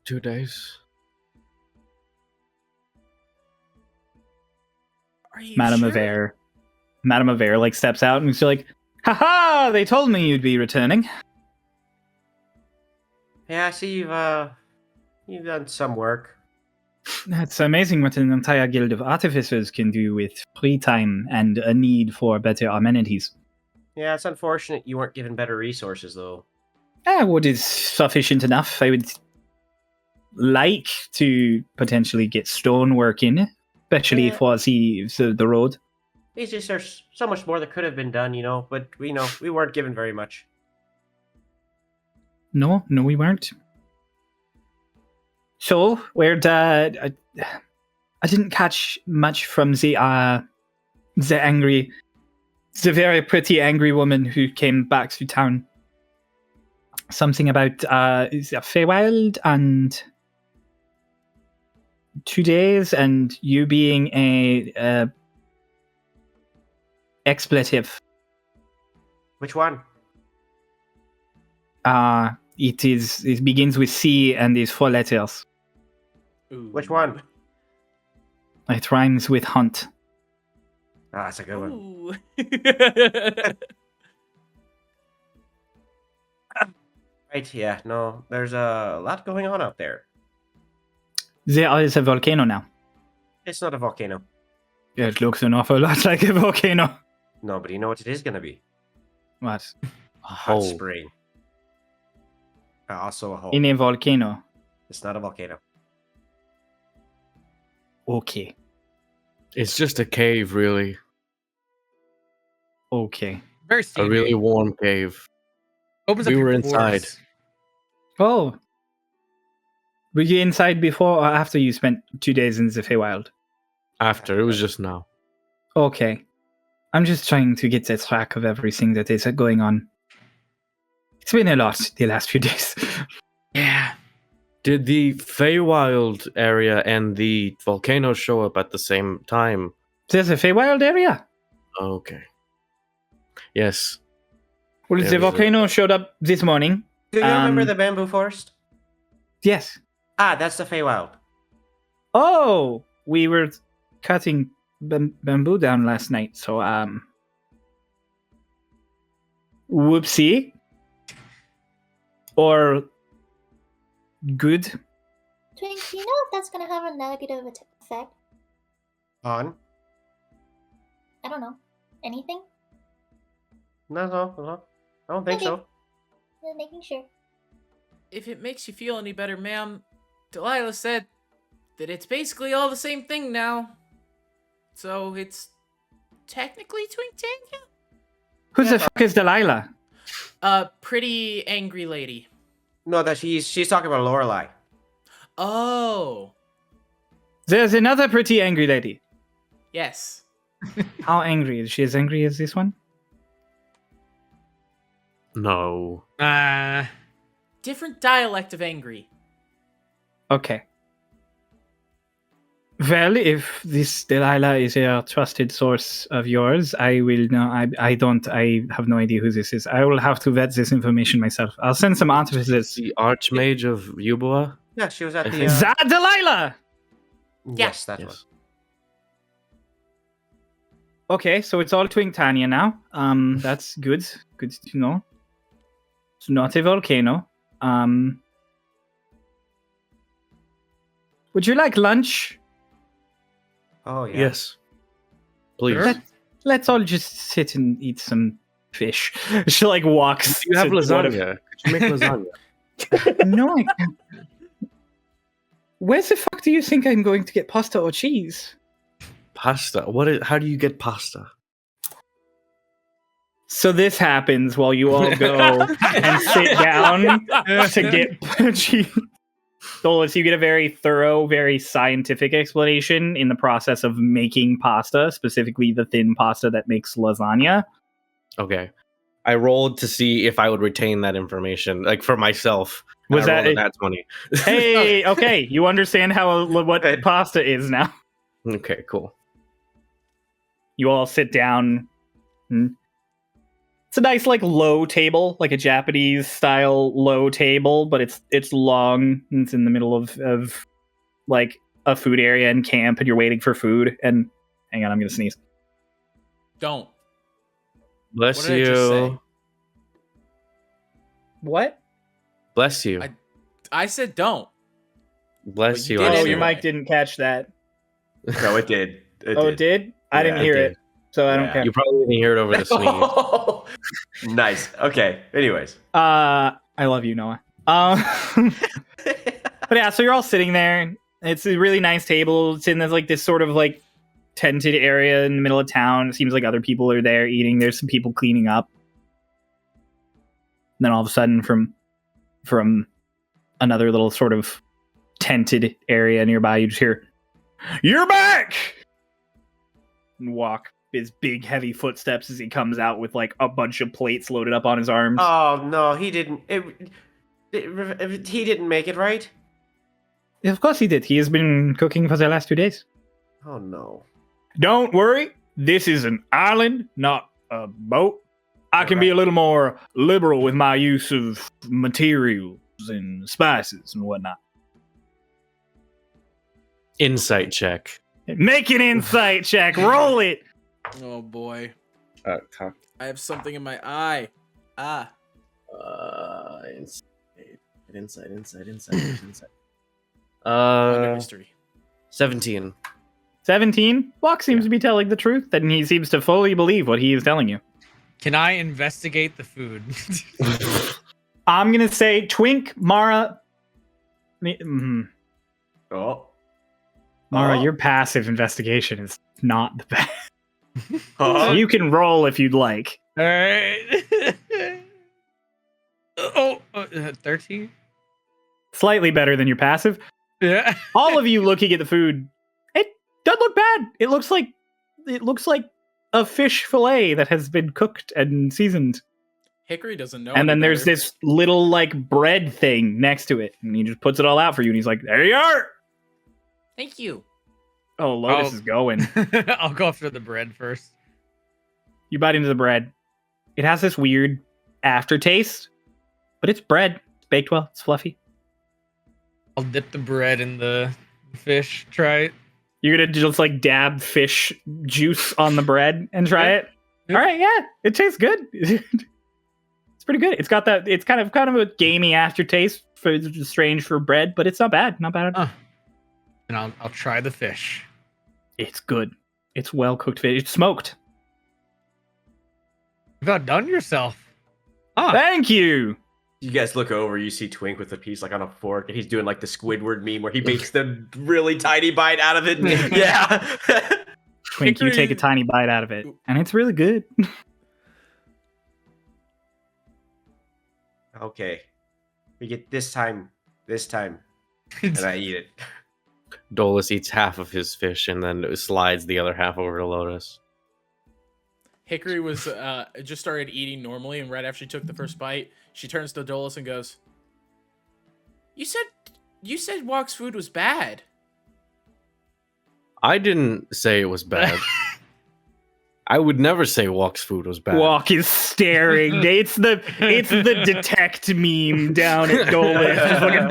2 days. Are you Madame sure? of Air like steps out and she's like, "Haha! They told me you'd be returning." Yeah, I see you've done some work. It's amazing what an entire guild of artificers can do with free time and a need for better amenities. Yeah, it's unfortunate you weren't given better resources, though. Wood is sufficient enough. I would like to potentially get stonework in, especially Yeah. for the road. It's just there's so much more that could have been done, but we weren't given very much. No, we weren't. So, I didn't catch much from the very pretty angry woman who came back to town. Something about Feywild and 2 days, and you being a expletive. Which one? It begins with C and is 4 letters. Ooh. Which one? It rhymes with hunt. Ah, that's a good one. Ooh. Right, yeah, no, there's a lot going on out there. There is a volcano now. It's not a volcano. It looks an awful lot like a volcano. No, but you know what it is going to be? What? A hot Oh. spring. Also a hole. In a volcano. It's not a volcano. Okay. It's just a cave, really. Okay. Very A steamy. really warm cave. Opens we up your were inside. pores. Oh. Were you inside before or after you spent 2 days in the Feywild? After, it was just now. Okay. I'm just trying to get the track of everything that is going on. It's been a lot the last few days. Yeah. Did the Feywild area and the volcano show up at the same time? There's a Feywild area? Okay. Yes. Well, There the was a- volcano showed up this morning. Do you remember Um, the bamboo forest? Yes. Ah, that's the Feywild. Oh, we were cutting bamboo down last night, so whoopsie. Or good. Twink, do you know if that's gonna have a negative effect? On? I don't know. Anything? No. I don't think Okay. so. Just making sure. If it makes you feel any better, ma'am, Delilah said that it's basically all the same thing now. So it's technically Twinktania? Who the fuck is Delilah? Pretty angry lady. No, that she's talking about Lorelai. Oh, There's another pretty angry lady. yes. How angry? Is she as angry as this one? No. Different dialect of angry. Okay. Well, if this Delilah is a trusted source of yours, I will know. I have no idea who this is. I will have to vet this information myself. I'll send some artificers. The Archmage of Yuboa? Yeah, she was at I the. think- That Delilah! Yes, that one. Yes. Okay, so it's all Twinktania now. That's good. Good to know. It's not a volcano. Would you like lunch? Oh yeah. Yes. Please. Sure. Let's all just sit and eat some fish. She like walks. You have to one of- lasagna. Could you make lasagna? No, I can't. Where the fuck do you think I'm going to get pasta or cheese? Pasta. How do you get pasta? So this happens while you all go and sit down to get cheese. Dolis, you get a very thorough, very scientific explanation in the process of making pasta, specifically the thin pasta that makes lasagna. Okay. I rolled to see if I would retain that information, like for myself. and Was I rolled that a nat 20? Hey, okay, you understand what pasta is now. Okay, cool. You all sit down. It's a nice, like, low table, like a Japanese style low table, but it's long. And it's in the middle of like a food area and camp, and you're waiting for food. And hang on, I'm gonna sneeze. Don't. Bless What did I just say? you. What? Bless you. I said don't. Bless But you you. did Oh, anyway. your mic didn't catch that. No, it did. It did? I Yeah, didn't it hear did. it, so I don't Yeah. care. You probably didn't hear it over the sneeze. Nice. Okay. Anyways. I love you, Noah. But yeah, so you're all sitting there. It's a really nice table. It's in this sort of like tented area in the middle of town. It seems like other people are there eating. There's some people cleaning up. And then all of a sudden, from another little sort of tented area nearby, you just hear, "You're back!" And walk his big, heavy footsteps as he comes out with like a bunch of plates loaded up on his arms. Oh no, he didn't. He didn't make it, right? Of course he did. He has been cooking for the last 2 days. Oh no. Don't worry. This is an island, not a boat. I can be a little more liberal with my use of materials and spices and whatnot. Insight check. Make an insight check. Roll it. Oh boy. Talk. I have something in my eye. Ah. Insight. Under history. 17. 17. Walk seems to be telling the truth, and he seems to fully believe what he is telling you. Can I investigate the food? I'm going to say Twink, Mara. Oh. Mara, Oh. your passive investigation is not the best. Oh. So you can roll if you'd like. All right. 13? Slightly better than your passive. Yeah. All of you looking at the food, it doesn't look bad. It looks like a fish fillet that has been cooked and seasoned. Hickory doesn't know. And then any there's better. this little like bread thing next to it, and he just puts it all out for you, and he's like, "There you are." Thank you. Oh, Lotus Oh. is going. I'll go after the bread first. You bite into the bread. It has this weird aftertaste, but it's bread. It's baked well. It's fluffy. I'll dip the bread in the fish. Try it. You're gonna just like dab fish juice on the bread and try Yeah. it. All right, yeah, it tastes good. It's pretty good. It's got that. It's kind of a gamey aftertaste, for strange for bread, but it's not bad. Not bad at all. And I'll try the fish. It's good. It's well cooked fish. It's smoked. You've outdone yourself. Thank you. You guys look over, you see Twink with a piece like on a fork, and he's doing like the Squidward meme where he makes the really tiny bite out of it. Yeah. Twink, you take a tiny bite out of it, and it's really good. Okay. We get this time, and I eat it. Dolis eats half of his fish and then slides the other half over to Lotus. Hickory was just started eating normally, and right after she took the first bite, she turns to Dolis and goes, You said Walk's food was bad." I didn't say it was bad. I would never say Walk's food was bad. Walk is staring. It's the detect meme down at Dolis. Just like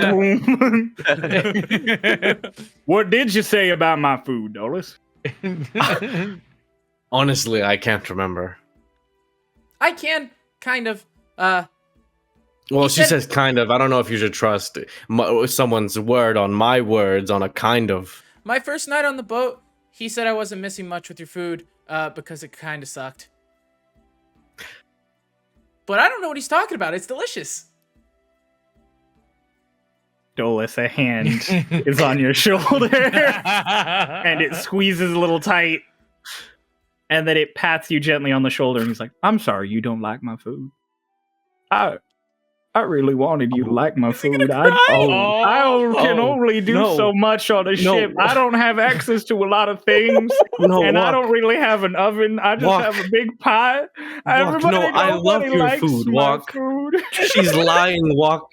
boom. What did you say about my food, Dolis? Honestly, I can't remember. I can kind of. Well, she said- says kind of. I don't know if you should trust someone's word on my words on a kind of. My first night on the boat, he said I wasn't missing much with your food, because it kind of sucked. But I don't know what he's talking about. It's delicious. Dolis, a hand is on your shoulder, and it squeezes a little tight, and then it pats you gently on the shoulder, and he's like, "I'm sorry you don't like my food. I really wanted you to like my food. I can only do so much on a ship. I don't have access to a lot of things, and I don't really have an oven. I just have a big pie. I love your likes food, my Walk. food. She's lying, Walk.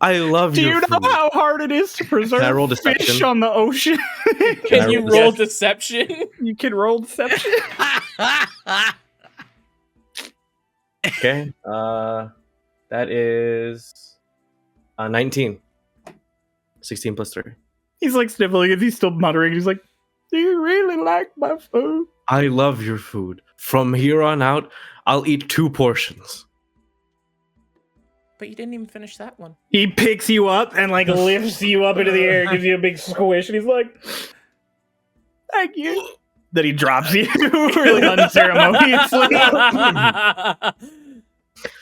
I love Do your you know food. how hard it is to Can I roll preserve fish deception? on the ocean? Can you Yes. roll deception? You can roll deception. Okay. That is 19. 16 plus 3. He's like sniffling as he's still muttering. He's like, "Do you really like my food?" I love your food. From here on out, I'll eat 2 portions. But you didn't even finish that one. He picks you up and like lifts you up into the air, gives you a big squish, and he's like, "Thank you." Then he drops you really unceremoniously.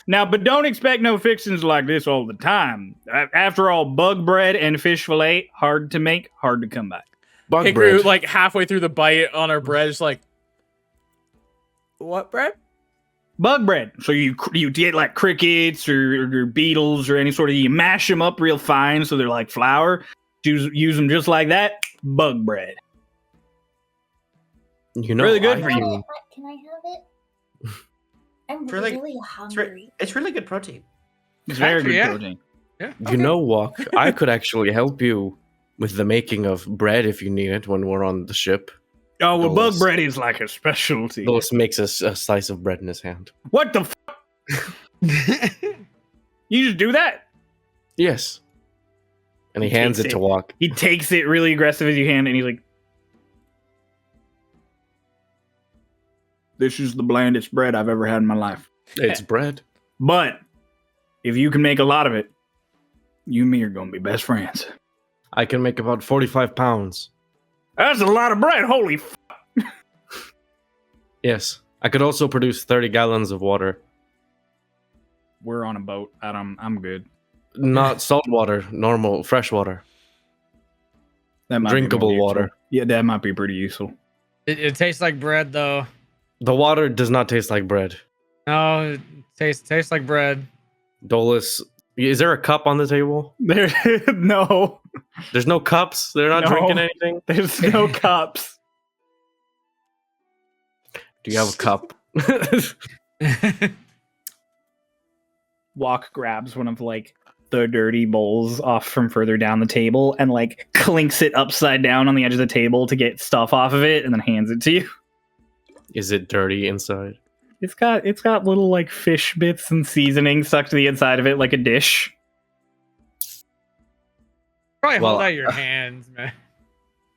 Now, but don't expect no fixings like this all the time. After all, bug bread and fish fillet, hard to make, hard to come by. Bug Hikaru, bread. like halfway through the bite on our bread, is like, what bread? Bug bread. So you get like crickets or beetles or any sort of, you mash them up real fine so they're like flour. Use them just like that. Bug bread. You know, Really good I for can- you. Can I have it? I'm Really- really It's, hungry. it's really good protein. It's very Actually, good yeah. protein. Yeah. You know, Walk, I could actually help you with the making of bread if you need it when we're on the ship. Oh, well, bug Dolis. bread is like a specialty. Dolis makes a slice of bread in his hand. What the You just do that? Yes. And he hands takes it to it. Walk. He takes it really aggressive as you hand, and he's like, "This is the blandest bread I've ever had in my life. It's bread. But if you can make a lot of it, you and me are gonna be best friends." I can make about 45 pounds. That's a lot of bread. Holy f! Yes. I could also produce 30 gallons of water. We're on a boat. I'm good. Not salt water, normal, fresh water. That might be Drinkable more useful. water. Yeah, that might be pretty useful. It tastes like bread though. The water does not taste like bread. No, it tastes like bread. Dolis, is there a cup on the table? There, no, There's no cups? They're not No. drinking anything? there's no cups. Do you have a cup? Walk grabs one of like the dirty bowls off from further down the table and like clinks it upside down on the edge of the table to get stuff off of it, and then hands it to you. Is it dirty inside? It's got little like fish bits and seasoning stuck to the inside of it like a dish. Probably Well, hold out your hands, man.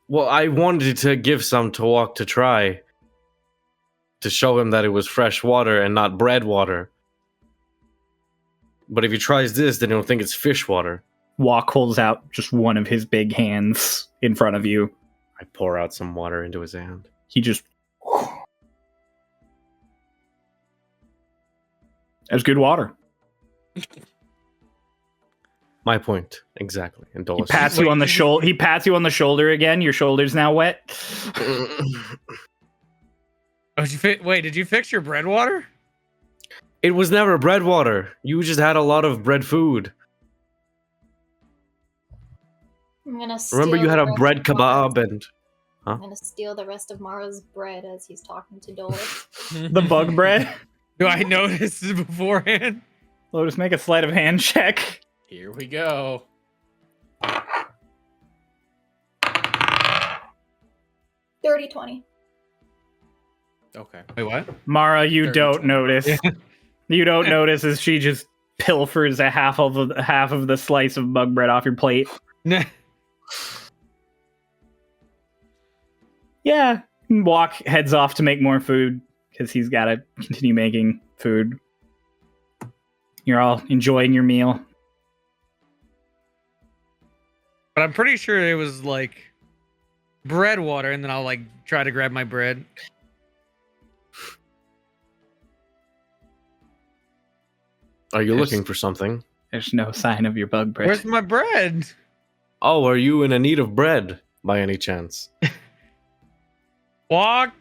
Well, I wanted to give some to Walk to try. To show him that it was fresh water and not bread water. But if he tries this, then he'll think it's fish water. Walk holds out just one of his big hands in front of you. I pour out some water into his hand. He just. That's good water. My point, exactly. And He Dolis. pats you on the Wait, shoulder. He pats you on the shoulder again. Your shoulder's now wet. Oh, did you fix your bread water? It was never bread water. You just had a lot of bread food. I'm gonna Remember, steal you had the a rest bread of Mara's- kebab and. I'm gonna steal the rest of Mara's bread as he's talking to Dolis. The bug bread. Do I notice this beforehand? Lotus, make a sleight of hand check. Here we go. 30-20. Okay. Wait, what? Mara, you 30, don't 20. notice. You don't notice as she just pilfers a half of the slice of bug bread off your plate. Yeah. Walk heads off to make more food because he's got to continue making food. You're all enjoying your meal. But I'm pretty sure it was like bread water, and then I'll like try to grab my bread. Are you looking for something? There's no sign of your bug bread. Where's my bread? Oh, are you in a need of bread by any chance? Walk.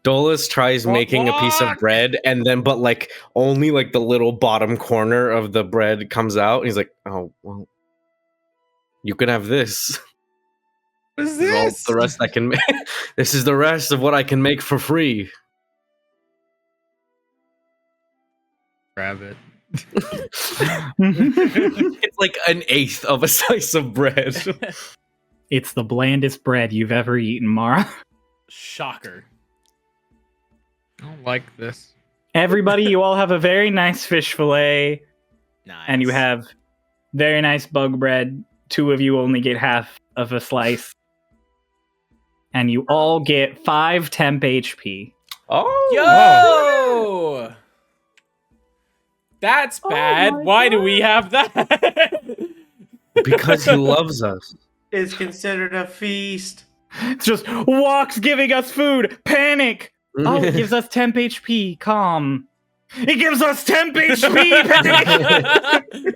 Dolis tries making a piece of What? bread, and then, but like only like the little bottom corner of the bread comes out. And he's like, "Oh, well, you can have this. What is This is all this? the rest I can make. This is the rest of what I can make for free." Grab it. It's like an eighth of a slice of bread. It's the blandest bread you've ever eaten, Mara. Shocker. I don't like this. Everybody, you all have a very nice fish fillet, Nice. and you have very nice bug bread. 2 of you only get half of a slice. And you all get 5 temp HP. Oh, Yo! That's bad. my Why do we have that? because he loves us. It's considered a feast. It's just walks giving us food. Panic. Oh, it gives us temp HP. Calm. It gives us temp HP.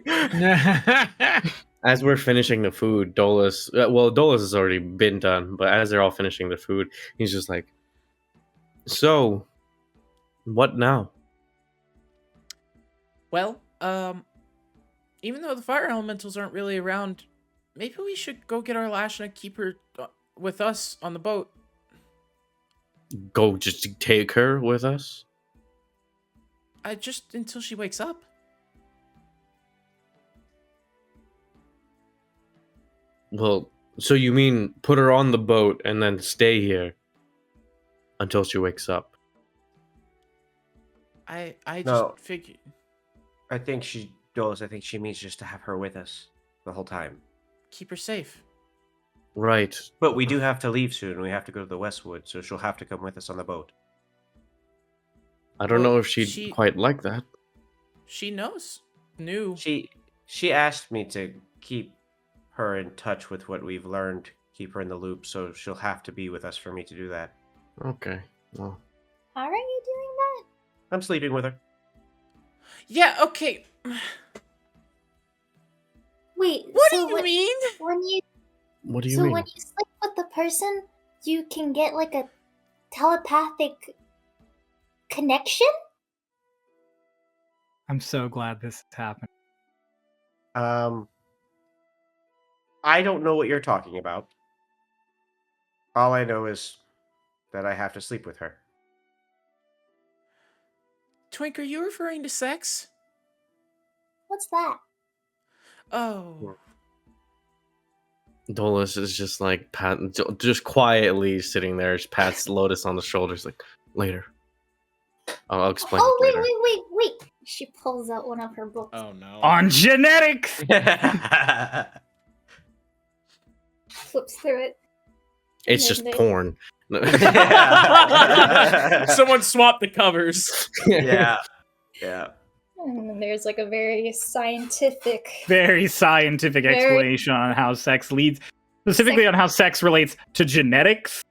Panic. As we're finishing the food, Dolis, Dolis has already been done, but as they're all finishing the food, he's just like, so, what now? Well, even though the fire elementals aren't really around, maybe we should go get our Lashna, keep her with us on the boat. Go just to take her with us? Just until she wakes up. Well, so you mean put her on the boat and then stay here until she wakes up? I just No. figured. I think Dolis, I think she means just to have her with us the whole time. Keep her safe. Right. But we do have to leave soon. We have to go to the Westwood, so she'll have to come with us on the boat. I don't Well, know if she'd she- quite like that. She knew. She asked me to keep her in touch with what we've learned, keep her in the loop, so she'll have to be with us for me to do that. Okay. Well, How are you doing that? I'm sleeping with her. Yeah, okay. Wait, What so do you mean? when you what do you so mean? when you sleep with the person, you can get like a telepathic connection? I'm so glad this has happened. I don't know what you're talking about. All I know is that I have to sleep with her. Twink, are you referring to sex? What's that? Oh. Dolis is just like just quietly sitting there, just pats Lotus on the shoulders, like, later. I'll explain Oh, it later. wait. She pulls out one of her books. Oh no. On genetics! Flips through it. It's just Midnight. porn. Someone swapped the covers. Yeah. And then there's like a very scientific. Very scientific Very- explanation on how sex leads, specifically on how sex relates to genetics.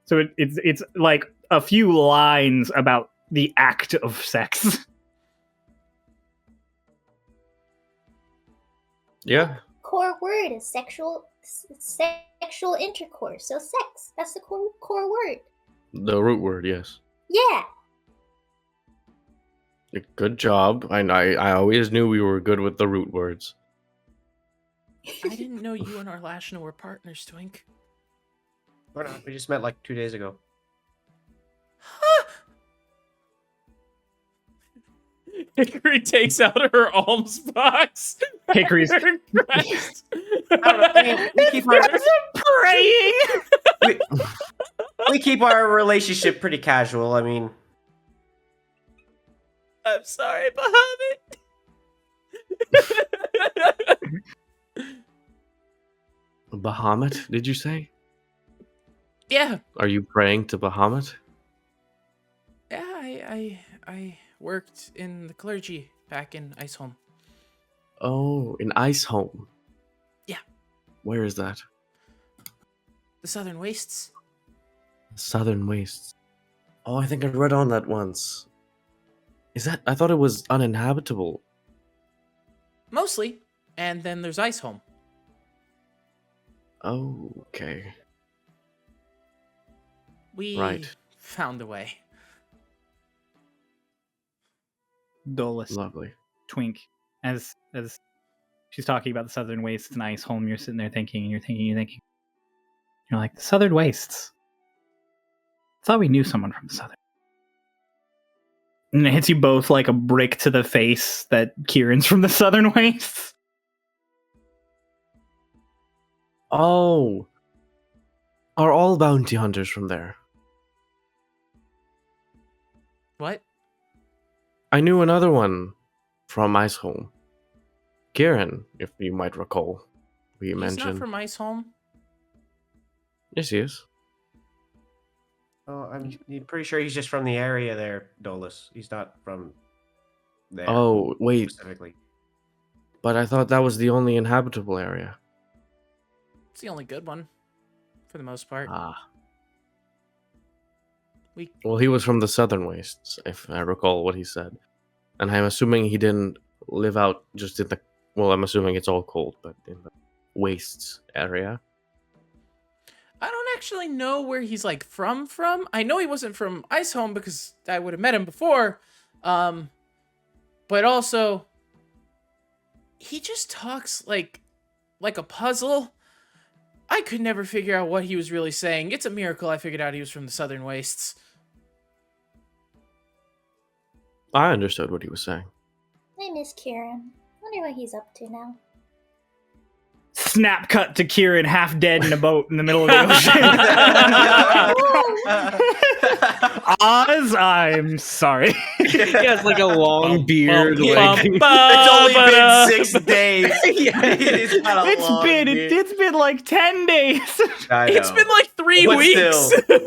So it's like a few lines about the act of sex. Yeah. Core word is sexual intercourse. So sex. That's the core word. The root word, yes. Yeah. Good job. I always knew we were good with the root words. I didn't know you and Arlashna were partners, Twink. We're not. We just met like 2 days ago. Hickory takes out her alms box. Hickory's Christ. I mean, we keep our praying. we keep our relationship pretty casual. I mean, I'm sorry, Bahamut. Bahamut, did you say? Yeah. Are you praying to Bahamut? Yeah, I worked in the clergy back in Iceholm. Oh, in Iceholm. Yeah. Where is that? The Southern Wastes. Southern Wastes. Oh, I think I read on that once. Is that? I thought it was uninhabitable. Mostly. And then there's Iceholm. Oh, okay. We Right. found a way. Dolis, Lovely. Twink, as she's talking about the Southern Wastes and Iceholm, you're sitting there thinking, and you're thinking. You're like, the Southern Wastes. I thought we knew someone from the Southern. And it hits you both like a brick to the face that Kieran's from the Southern Wastes. Oh. Are all bounty hunters from there? What? I knew another one from Iceholm. Kieran, if you might recall. We He's mentioned. not from Iceholm. Yes, he is. Oh, I'm pretty sure he's just from the area there, Dolis. He's not from there. Oh, wait. Specifically. But I thought that was the only inhabitable area. It's the only good one, for the most part. Ah. We Well, he was from the Southern Wastes, if I recall what he said. And I'm assuming he didn't live out just in the... Well, I'm assuming it's all cold, but in the Wastes area. I don't actually know where he's like from. I know he wasn't from Iceholm because I would have met him before. But also he just talks like a puzzle. I could never figure out what he was really saying. It's a miracle I figured out he was from the Southern Wastes. I understood what he was saying. I miss Kieran. Wonder what he's up to now. Snap cut to Kieran half dead in a boat in the middle of the ocean. Oz, I'm sorry. He has like a long beard. It's only been 6 days. He's got a long beard. It's been like 10 days. I know. It's been like 3 But weeks. still. I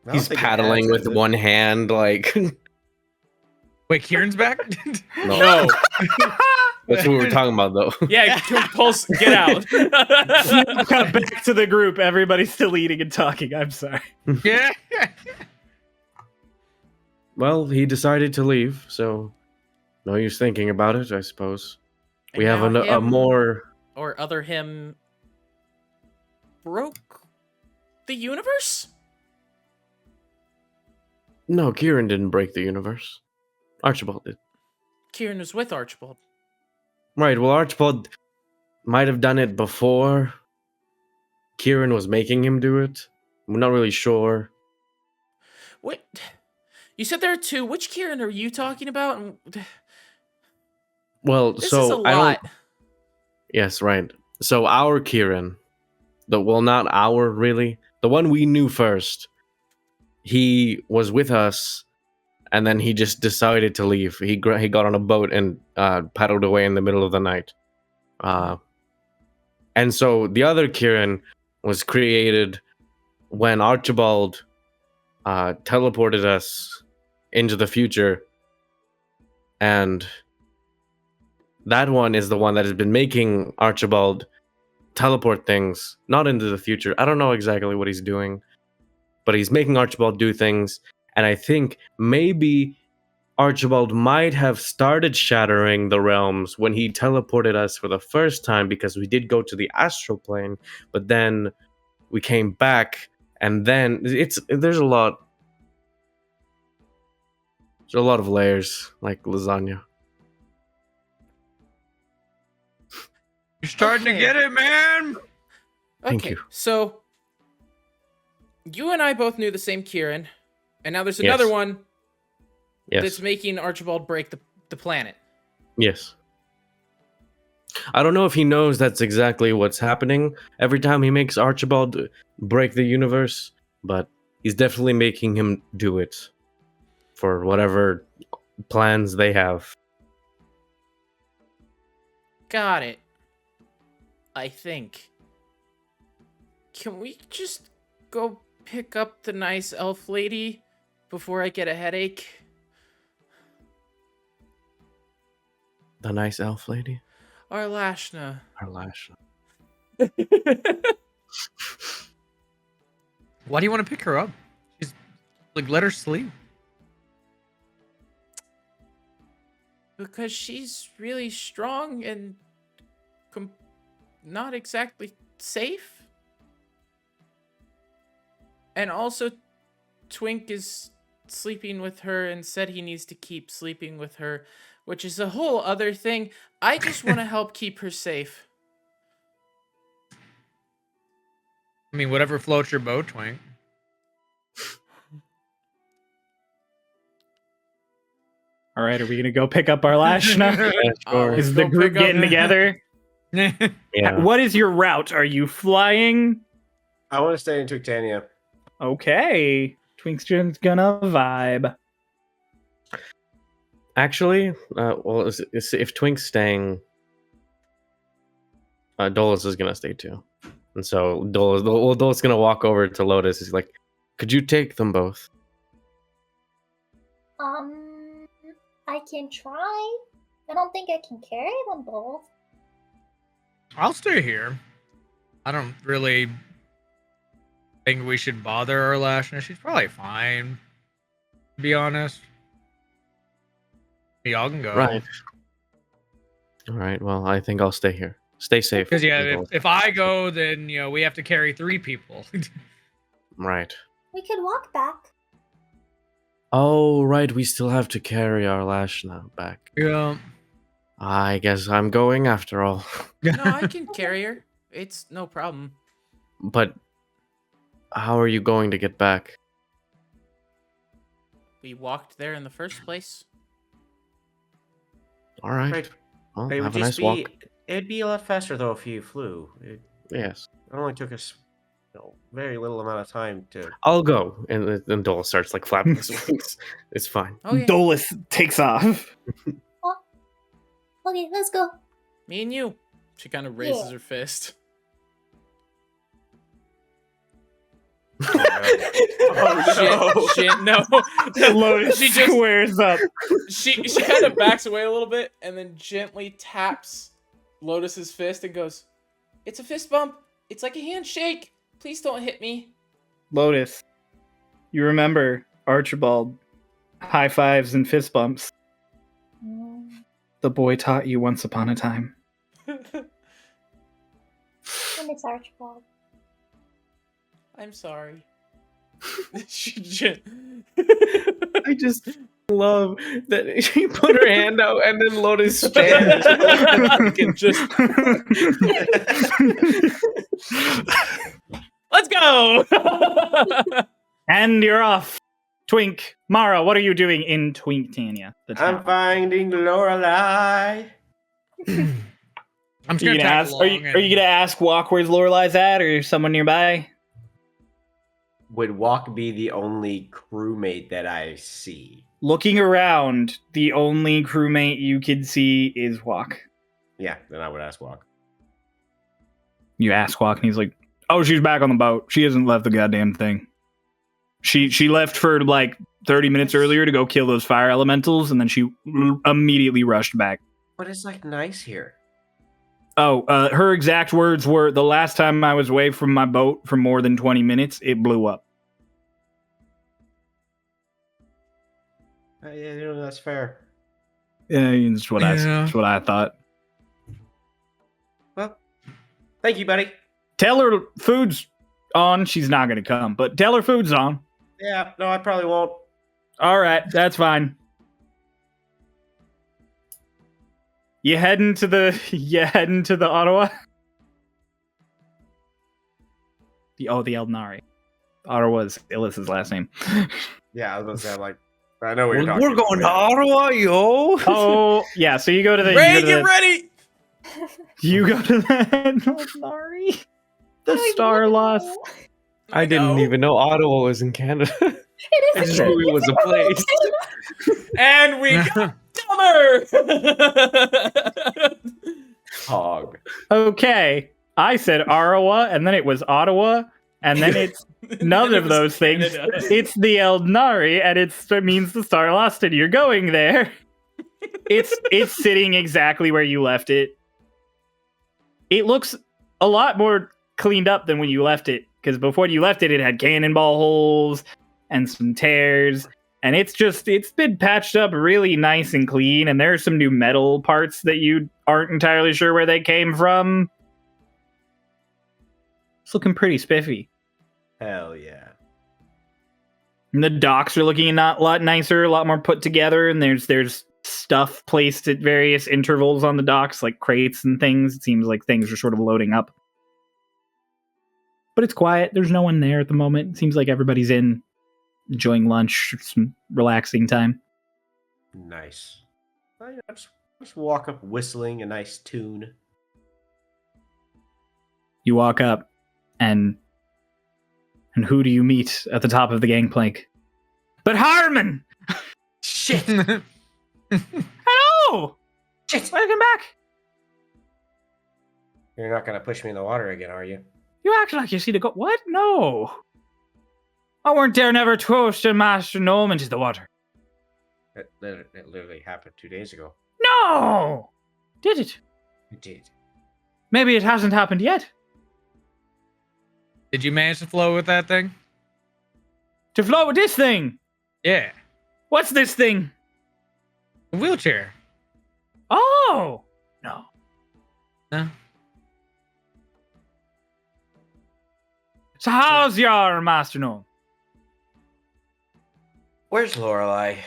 don't He's think it paddling has, with is it? one hand, like... Wait, Kieran's back? No. That's what we were talking about, though. Yeah, Pulse, get out. Cut back to the group. Everybody's still eating and talking. I'm sorry. Yeah. Well, he decided to leave, so no use thinking about it, I suppose. And We have now a him, more... or other him broke the universe? No, Kieran didn't break the universe. Archibald did. Kieran was with Archibald. Right, well, Archibald might have done it before Kieran was making him do it. I'm not really sure. Wait, you said there are 2. Which Kieran are you talking about? Well, This so is a I don't... lot. Yes, right. So our Kieran, not our, really. The one we knew first, he was with us, and then he just decided to leave. He got on a boat and paddled away in the middle of the night. And so the other Kieran was created when Archibald teleported us into the future. And that one is the one that has been making Archibald teleport things, not into the future. I don't know exactly what he's doing, but he's making Archibald do things. And I think maybe Archibald might have started shattering the realms when he teleported us for the first time, because we did go to the astral plane, but then we came back, and then there's a lot of layers, like lasagna. You're starting to Okay. get it, man. Thank Okay, you. so you and I both knew the same Kieran, and now there's Yes. another one Yes. that's making Archibald break the planet. Yes. I don't know if he knows that's exactly what's happening every time he makes Archibald break the universe, but he's definitely making him do it for whatever plans they have. Got it. I think. Can we just go pick up the nice elf lady before I get a headache? The nice elf lady? Arlashna. Her lash. Why do you want to pick her up? She's like, let her sleep. Because she's really strong and not exactly safe. And also, Twink is sleeping with her and said he needs to keep sleeping with her, which is a whole other thing. I just want to help keep her safe. I mean, whatever floats your boat, Twink. All right, are we gonna go pick up our Lashna? Is the Go group pick up- getting together? Yeah. What is your route? Are you flying? I want to stay in Twinktania. Okay, Twink's gonna vibe. Actually, well, if Twink's staying, Dolis is gonna stay too, and so Dolis gonna walk over to Lotus. He's like, "Could you take them both?" I can try. I don't think I can carry them both. I'll stay here. I don't really think we should bother her Lashna. She's probably fine, to be honest. Y'all can go. Right. All right. Well, I think I'll stay here. Stay safe. Because yeah, Dolis. if I go, then we have to carry 3 people. Right. We could walk back. Oh, right. We still have to carry our Lashna back. Yeah. I guess I'm going after all. No, I can carry her. It's no problem. But how are you going to get back? We walked there in the first place. All right. Right. Well, It would have a nice just be. walk. It'd be a lot faster though if you flew. It Yes. only took us, very little amount of time to. I'll go. And then Dolis starts like flapping his wings. It's fine. Okay, Dolis takes off. Okay, let's go. me and you. She kind of raises Yeah. her fist. Oh, Shit, no. Lotus She just squares up. she kind of backs away a little bit and then gently taps Lotus's fist and goes, "It's a fist bump. It's like a handshake. Please don't hit me." Lotus, you remember Archibald, high fives and fist bumps. The boy taught you once upon a time. I miss Archibald. I'm sorry. I just love that she put her hand out and then Lotus stands. Just let's go. And you're off. Twink, Mara, what are you doing in Twinktania? The I'm town? finding Lorelai. I'm just Are you gonna gonna tag ask? along Are you gonna ask Walk where's Lorelai's at, or someone nearby? Would Walk be the only crewmate that I see? Looking around, the only crewmate you can see is Walk. Yeah, then I would ask Walk. You ask Walk, and he's like, "Oh, she's back on the boat. She hasn't left the goddamn thing. She left for like 30 minutes earlier to go kill those fire elementals, and then she immediately rushed back." But it's like nice here. Oh, her exact words were, "The last time I was away from my boat for more than 20 minutes, it blew up." Yeah, that's fair. Yeah, that's what that's what I thought. Well, thank you, buddy. Tell her food's on. She's not gonna come, but tell her food's on. Yeah, no, I probably won't. All right, that's fine. You heading to the Ottawa? The Eldnari. Ottawa's Illis's last name. Yeah, I was gonna say, I'm like, I know what you're talking We're about. going to Ottawa, yo. Oh, yeah. So you go to the. Ray, get ready. You go to the Eldnari. The Starlost. I didn't even know Ottawa was in Canada. It I is. just knew it was a place. And we got dumber. Hog. Okay. I said Arawa, and then it was Ottawa, and then it's none It of was those things. Canada. It's the Eldnari, and it means the Starlost, and you're going there. It's sitting exactly where you left it. It looks a lot more cleaned up than when you left it, because before you left it, it had cannonball holes and some tears, and it's been patched up really nice and clean, and there are some new metal parts that you aren't entirely sure where they came from. It's looking pretty spiffy. Hell yeah. And the docks are looking a lot nicer, a lot more put together, and there's stuff placed at various intervals on the docks, like crates and things. It seems like things are sort of loading up. But it's quiet. There's no one there at the moment. It seems like everybody's in, enjoying lunch, some relaxing time. Nice. Just walk up whistling a nice tune. You walk up, and who do you meet at the top of the gangplank? But Harmon! Shit! Hello! Shit! Welcome back! You're not gonna push me in the water again, are you? You act like you see the What? No! I weren't there never toast a master gnome into the water. It literally happened 2 days ago. No! Did it? It did. Maybe it hasn't happened yet. Did you manage to flow with that thing? To flow with this thing! Yeah. What's this thing? A wheelchair. Oh! No. No. So how's your master gnome? Where's Lorelai?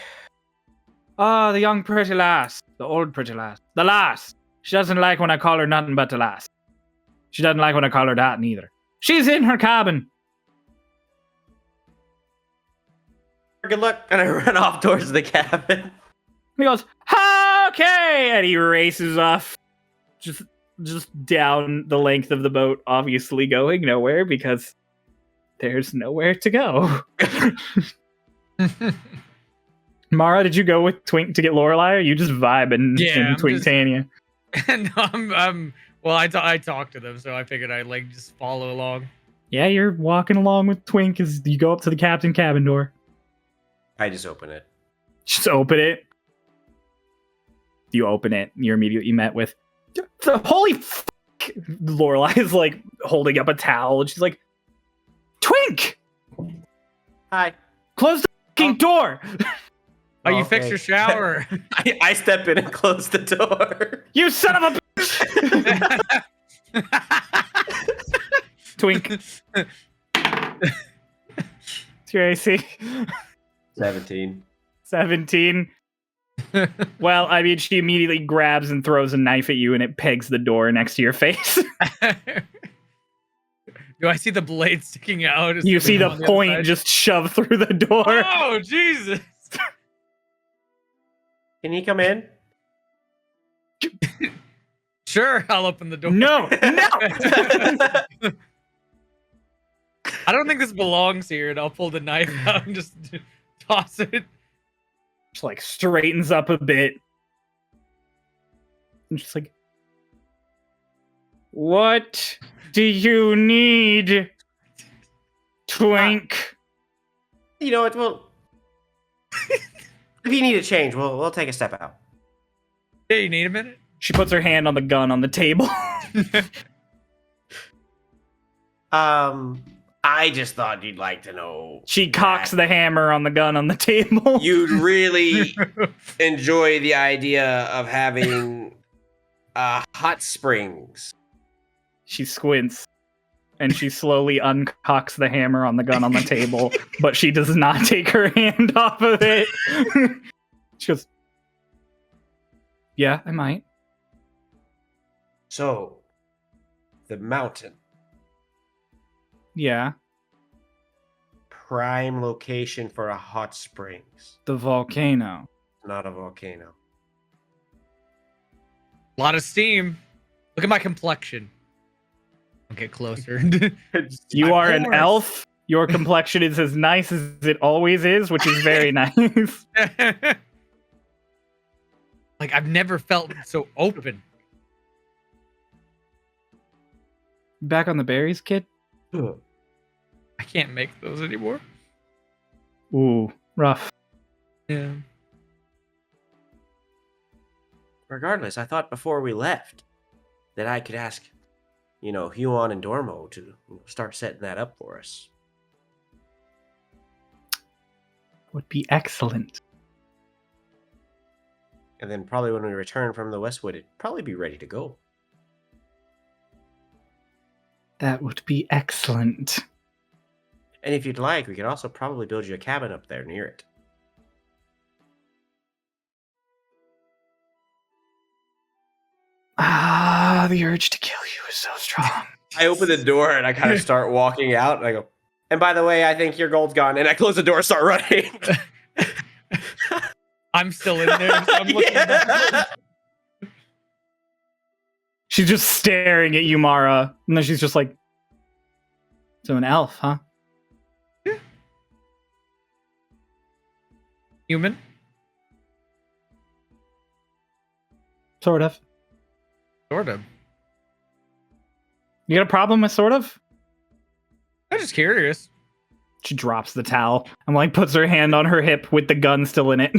Oh, the young pretty lass. The old pretty lass. The lass. She doesn't like when I call her nothing but the lass. She doesn't like when I call her that neither. She's in her cabin. Good luck. And I run off towards the cabin. He goes, okay! And he races off. Just down the length of the boat, obviously going nowhere because there's nowhere to go. Mara, did you go with Twink to get Lorelai, or are you just vibing in Twinktania? No, well, I talked to them, so I figured I'd like just follow along. Yeah, you're walking along with Twink as you go up to the captain cabin door. I just open it. Just open it. You open it, you're immediately met with, holy fuck! Lorelai is like holding up a towel, and she's like, Twink! Hi. Close the fucking door! Oh, you Okay. fixed your shower. I step in and close the door. You son of a bitch! Twink. It's your AC. 17. 17. Well, I mean, she immediately grabs and throws a knife at you, and it pegs the door next to your face. Do I see the blade sticking out? Is You see the on other point side? just shoved through the door. Oh, Jesus. Can he come in? Sure, I'll open the door. No, no! I don't think this belongs here, and I'll pull the knife out and just toss it. Just like straightens up a bit. And just like, what do you need, Twink? You know what? Well, if you need a change, we'll take a step out. Yeah, you need a minute? She puts her hand on the gun on the table. I just thought you'd like to know. She cocks the hammer on the gun on the table. You'd really enjoy the idea of having hot springs. She squints, and she slowly uncocks the hammer on the gun on the table, but she does not take her hand off of it. She goes, yeah, I might. So, the mountain. Yeah, Prime location for a hot springs. the volcano. Not a volcano. A lot of steam. Look at my complexion. I'll get closer. You are an course. elf. Your complexion is as nice as it always is, which is very nice. Like, I've never felt so open. Back on the berries, kid? I can't make those anymore. Ooh, rough. Yeah. Regardless, I thought before we left that I could ask, Huon and Dormo to start setting that up for us. Would be excellent. And then probably when we return from the Westwood, it'd probably be ready to go. That would be excellent. And if you'd like, we could also probably build you a cabin up there near it. Ah, the urge to kill you is so strong. I open the door and I kind of start walking out and I go, and by the way, I think your gold's gone. And I close the door and start running. I'm still in there. So I'm looking back. She's just staring at you, Mara, and then she's just like, "So an elf, huh?" Human. Sort of. Sort of. You got a problem with sort of? I'm just curious. She drops the towel and like puts her hand on her hip with the gun still in it.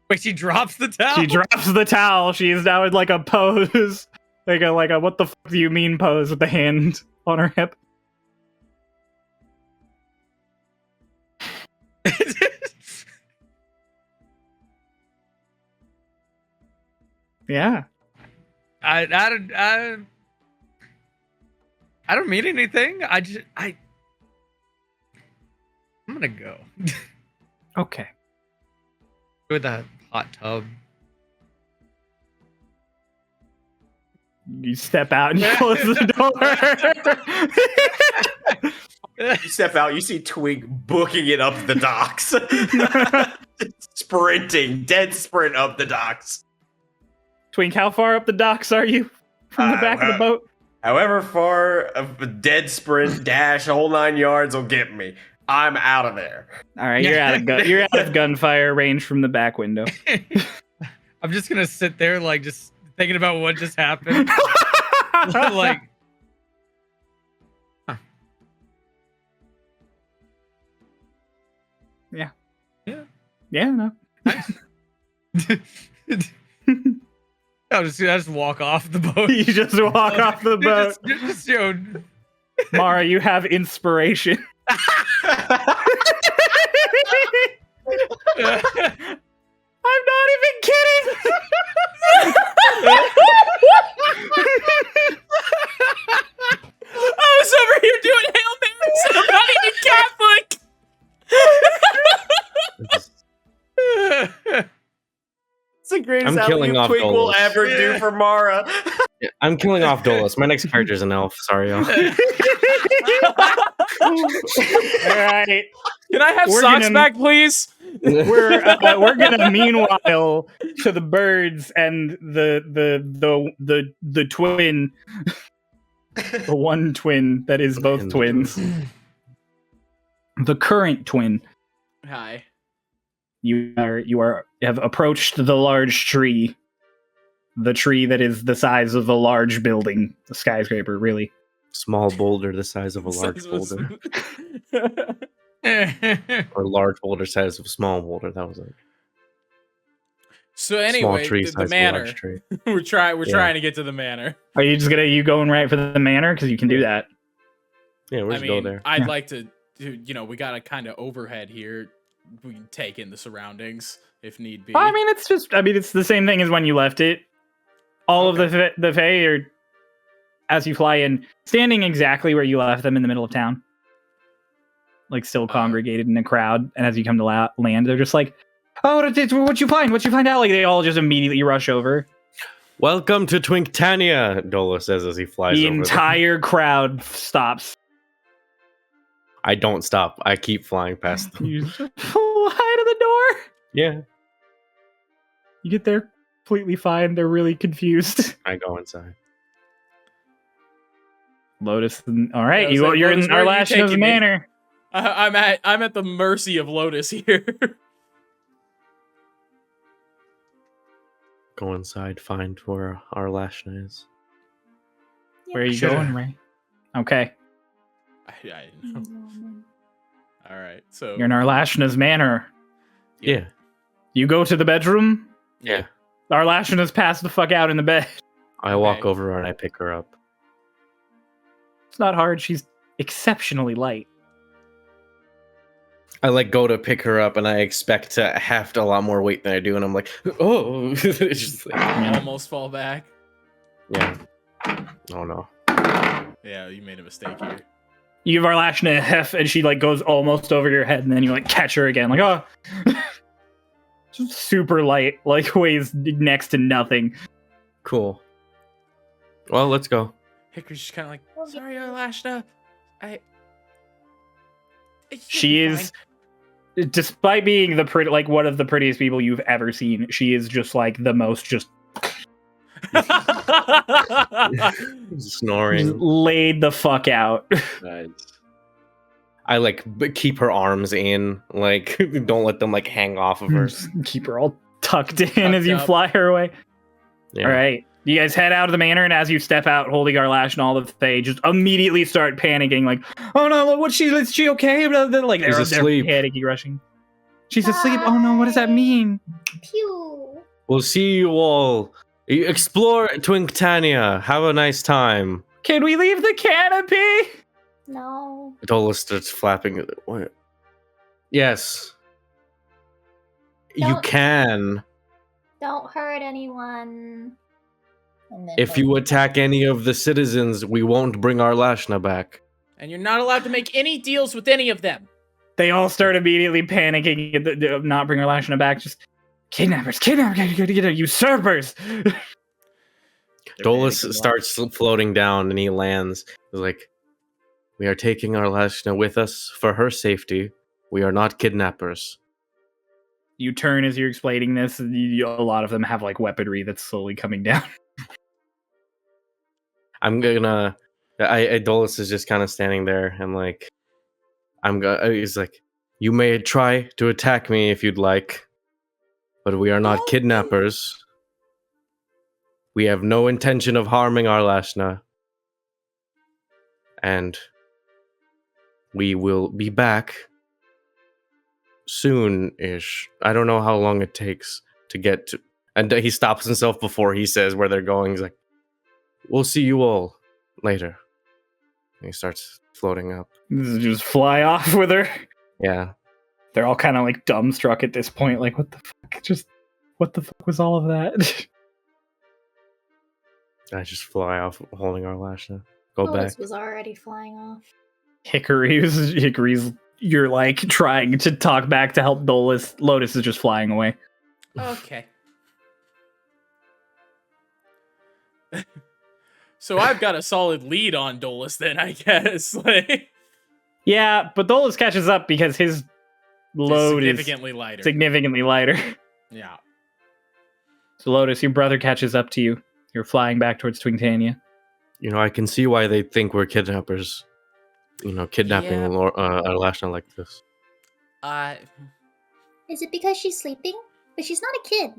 Wait, she drops the towel? She drops the towel. She is now in like a pose. Like a what the fuck do you mean pose with the hand on her hip. Yeah. I don't mean anything. I'm gonna go. Okay. With that hot tub. You step out and you close the door. You step out, you see Twink booking it up the docks. Sprinting, dead sprint up the docks. Twink, how far up the docks are you from the back of the boat? However far a dead sprint, dash, whole 9 yards will get me. I'm out of there. All right, you're out of gunfire range from the back window. I'm just gonna sit there, like, just thinking about what just happened. Like, huh. Yeah. Yeah. Yeah, no. I just walk off the boat. You just walk off the boat. Just, you know. Mara, you have inspiration. I'm not even kidding. I was over here doing Hail Marys and I'm not even Catholic. It's the greatest I'm killing off Twink will Dolis. ever do for Mara. Yeah, I'm killing off Dolis. My next character is an elf. Sorry, y'all. All right. Can I have We're socks gonna- back, please? We're gonna meanwhile to the birds and the twin, the one twin that is both twins, the current twin. Hi. You have approached the large tree, the tree that is the size of a large building, a skyscraper, really. Small boulder the size of a large boulder. Or large boulder size of a small boulder. That was like So small anyway, tree the size of a manor. large tree. We're trying to get to the manor. Are you just you going right for the manor? Because you can do that. Yeah, we'll I just go mean, there. I'd Yeah. like to do, we got a kind of overhead here. We can take in the surroundings if need be. I mean, it's the same thing as when you left it. All of the Fae are, as you fly in, standing exactly where you left them in the middle of town. Like, still congregated in a crowd. And as you come to land, they're just like, "Oh, what'd you find? What'd you find out?" Like, they all just immediately rush over. Welcome to Twinktania, Dolis says as he flies The over them. entire crowd stops. I don't stop. I keep flying past them. You just fly to the door. Yeah. You get there completely fine. They're really confused. I go inside. Lotus, all right, Yeah, I was like, you're Lotus, in where are you Arlashna's taking me? manor. I'm at the mercy of Lotus here. Go inside, find where our Lashna is. Where are you Sure. going, Ray? Okay, I didn't know. All right, so you're in Arlashna's manor. Yeah. You go to the bedroom. Yeah. Arlashna's passed the fuck out in the bed. I walk Okay. over and I pick her up. It's not hard. She's exceptionally light. I like go to pick her up and I expect to heft a lot more weight than I do, and I'm like, oh, it's just like, almost fall back. yeah. Oh no. Yeah, you made a mistake here. You give Arlashna a hef, and she like goes almost over your head, and then you like catch her again, like oh, just super light, like weighs next to nothing. Cool. Well, let's go. Hickory's just kind of like, sorry, Lashna. It should She be is. fine." despite being one of the prettiest people you've ever seen, she is just like the most just Snoring. laid the fuck out. Nice. I like keep her arms in, like don't let them like hang off of her. Just keep her all tucked in as you up. fly her away. Yeah. All right. You guys head out of the manor, and as you step out holding Arlash and all of Faye, just immediately start panicking, like, oh no, is she okay? Like, She's they're asleep. panicking, rushing. She's asleep. Oh no, what does that mean? Pew. We'll see you all. Explore Twinktania. Have a nice time. Can we leave the canopy? No. Dolis starts flapping. What? Yes. You Don't- can. Don't hurt anyone. And then If you attack any of the citizens, we won't bring our Lashna back. And you're not allowed to make any deals with any of them. They all start immediately panicking, not bring Arlashna back. Just kidnappers, usurpers. Dolis starts floating down and he lands. He's like, we are taking our Lashna with us for her safety. We are not kidnappers. You turn as you're explaining this. And a lot of them have like weaponry that's slowly coming down. I'm gonna. Dolis is just kind of standing there and like, he's like, you may try to attack me if you'd like, but we are not kidnappers. We have no intention of harming our Lashna, and we will be back soon-ish. I don't know how long it takes to get to. And he stops himself before he says where they're going. He's like, we'll see you all later. And he starts floating up. Just fly off with her. Yeah. They're all kind of like dumbstruck at this point. Like, what the fuck? What the fuck was all of that? I just fly off holding our Lashna. Go back. Lotus was already flying off. Hickory's, you're like trying to talk back to help Dolis. Lotus is just flying away. Okay. So I've got a solid lead on Dolis then, I guess. Like, Yeah, but Dolis catches up because his load is significantly lighter. significantly lighter. Yeah. So Lotus, your brother catches up to you. You're flying back towards Twinktania. You know, I can see why they think we're kidnappers. You know, kidnapping Yeah. our Lashna like this. Is it because she's sleeping? But she's not a kid.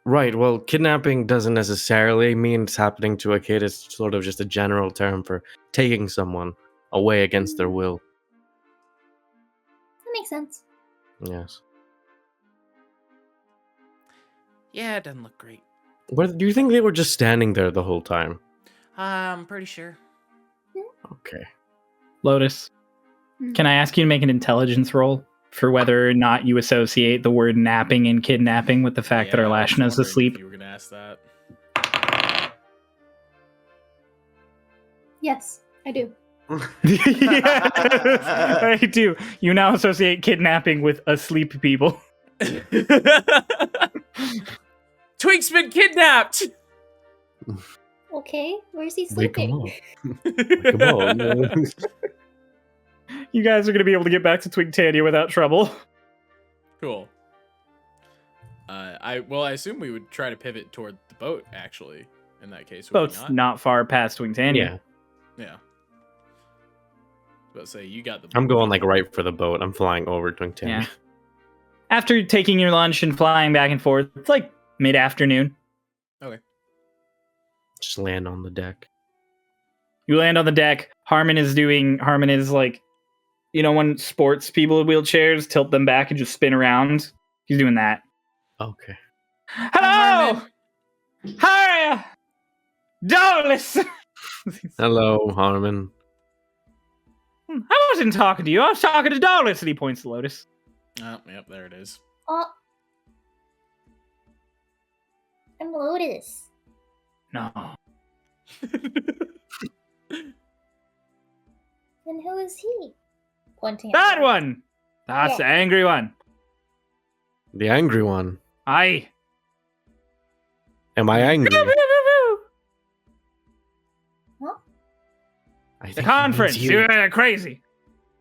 Right, well, kidnapping doesn't necessarily mean it's happening to a kid. It's sort of just a general term for taking someone away against their will. That makes sense. Yes. Yeah, it doesn't look great. Do you think they were just standing there the whole time? I'm pretty sure. Okay. Lotus, can I ask you to make an intelligence roll for whether or not you associate the word napping and kidnapping with the fact that Yeah, I was Arlashna is wondering asleep? if you were gonna ask that. Yes, I do. Yes, I do. You now associate kidnapping with asleep people. Twink's been kidnapped! Okay, where's he Wake 'em sleeping? up. Wake 'em up. You guys are going to be able to get back to Twinktania without trouble. Cool. I assume we would try to pivot toward the boat, actually, in that case. would we Boat's not far past Twinktania. Yeah. Yeah. But say you got the I'm going like right for the boat. I'm flying over Twinktania. Yeah. After taking your lunch and flying back and forth, it's like mid-afternoon. Just land on the deck. You land on the deck. Harmon is like, you know, when sports people in wheelchairs tilt them back and just spin around? He's doing that. Okay. Hello! Hi! Dolis! Hello, Harmon. I wasn't talking to you. I was talking to Dolis. And he points to Lotus. Oh, yep, there it is. Oh. I'm Lotus. No. And who is he? Pointing at That her. one! That's the angry one. The angry one. Aye. Am I angry? Huh? I The think he conference. means you. You're crazy.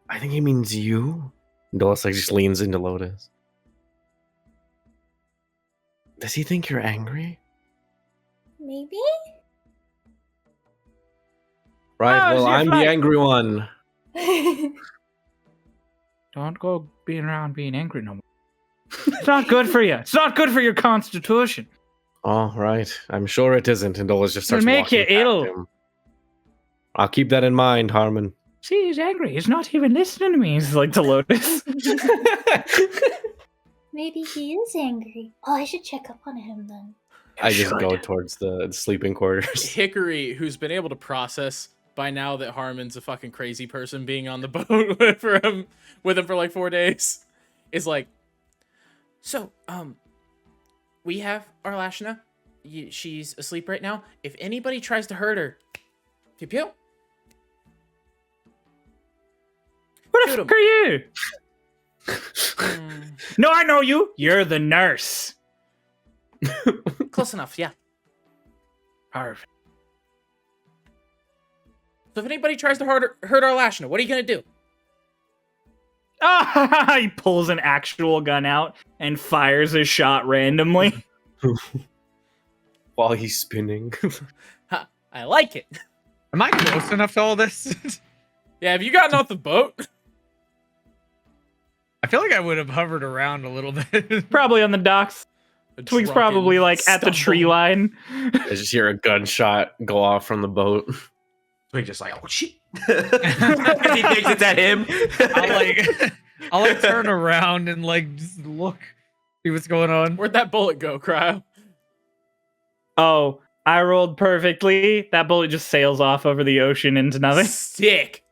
I think he means you. Dolis like just leans into Lotus. Does he think you're angry? Maybe? Right, Oh, well, you're I'm the fine. angry one. Don't go being around being angry no more. It's not good for you. It's not good for your constitution. Oh, right. I'm sure it isn't. And Dolis just It'll starts make walking you past ill. him. I'll keep that in mind, Harmon. See, he's angry. He's not even listening to me. He's like to Lotus. Maybe he is angry. Oh, I should check up on him then. I just go towards the sleeping quarters. Hickory, who's been able to process by now that Harmon's a fucking crazy person being on the boat with him for like 4 days, is like, so, we have Arlashna. She's asleep right now. If anybody tries to hurt her, pew pew. What the Shoot fuck are you? Mm, No, I know you. You're the nurse. close enough, yeah. Perfect. So if anybody tries to hurt Arlashna, what are you gonna do? Ah, he pulls an actual gun out and fires a shot randomly. While he's spinning. Ha, I like it. Am I close enough to all this? Yeah, have you gotten off the boat? I feel like I would have hovered around a little bit. Probably on the docks. Twink's probably like at the tree line. I just hear a gunshot go off from the boat. Twink just like, oh shit. He thinks it's at him. I'll like turn around and like just look, see what's going on. Where'd that bullet go, Cryo? Oh, I rolled perfectly. That bullet just sails off over the ocean into nothing. Sick.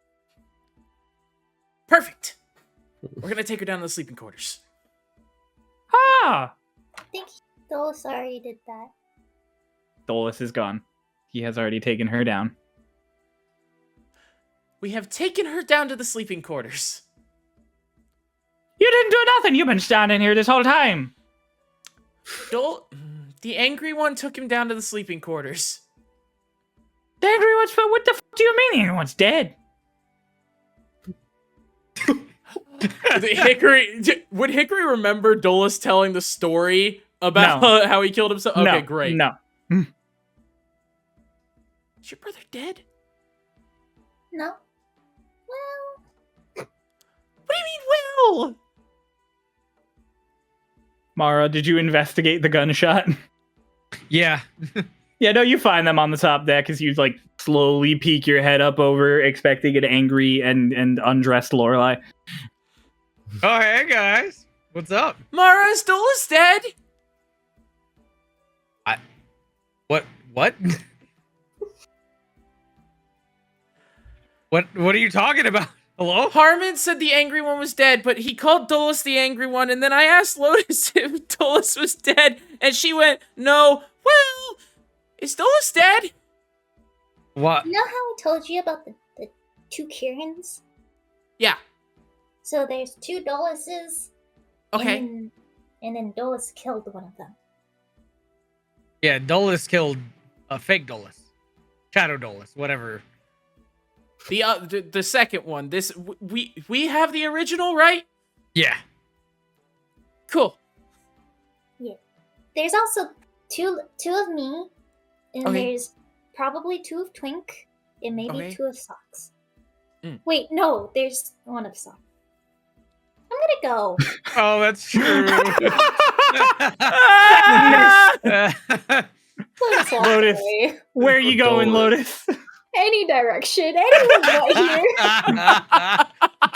Perfect. We're gonna take her down to the sleeping quarters. Ah! I think Dolis already did that. Dolis is gone. He has already taken her down. We have taken her down to the sleeping quarters. You didn't do nothing. You've been standing here this whole time. The angry one took him down to the sleeping quarters. The angry one's what the fuck do you mean? Everyone's dead. Would Hickory remember Dolis telling the story about how he killed himself? Okay, No, great. No. Is your brother dead? No? Well, What do you mean, well? Mara, did you investigate the gunshot? Yeah. Yeah, no, you find them on the top deck as you like slowly peek your head up over, expecting an angry and undressed Lorelai. Oh, hey guys. What's up? Mara, is Dolis dead? What? What are you talking about? Hello? Harmon said the angry one was dead, but he called Dolis the angry one, and then I asked Lotus if Dolis was dead, and she went, no. Well, is Dolis dead? What? you know how I told you about the two Kierans? Yeah. So there's two Dolises. Okay. And then Dolis killed one of them. Yeah, Dolis killed a fake Dolis. Shadow Dolis, whatever. The second one. This we have the original, right? Yeah. Cool. There's also two of me, and Okay. there's probably two of Twink, and maybe Okay. two of Socks. Mm. Wait, no, there's one of Socks. I'm gonna go. Oh, that's true. Lotus walked Lotus. away. Where are you going, Lotus? Any direction, anyone but here.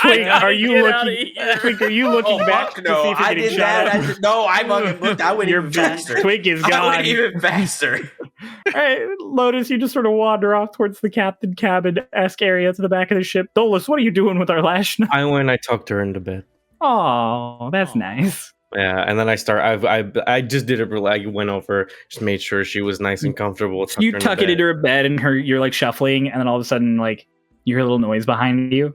Twink, are you Get outta looking? here. Twink, are you looking back Fuck to no, see if you're I getting did shot that. at? No, I fucking looked. I went even faster. Twink is I gone. went even faster. All right, Lotus, you just sort of wander off towards the captain cabin-esque area to the back of the ship. Dolis, what are you doing with our lash? I went, I tucked her into bed. Oh, that's Aw. nice. Yeah, and then I I just did it. I went over, just made sure she was nice and comfortable. You her tuck it bed. into her bed, and you're like shuffling, and then all of a sudden, like you hear a little noise behind you.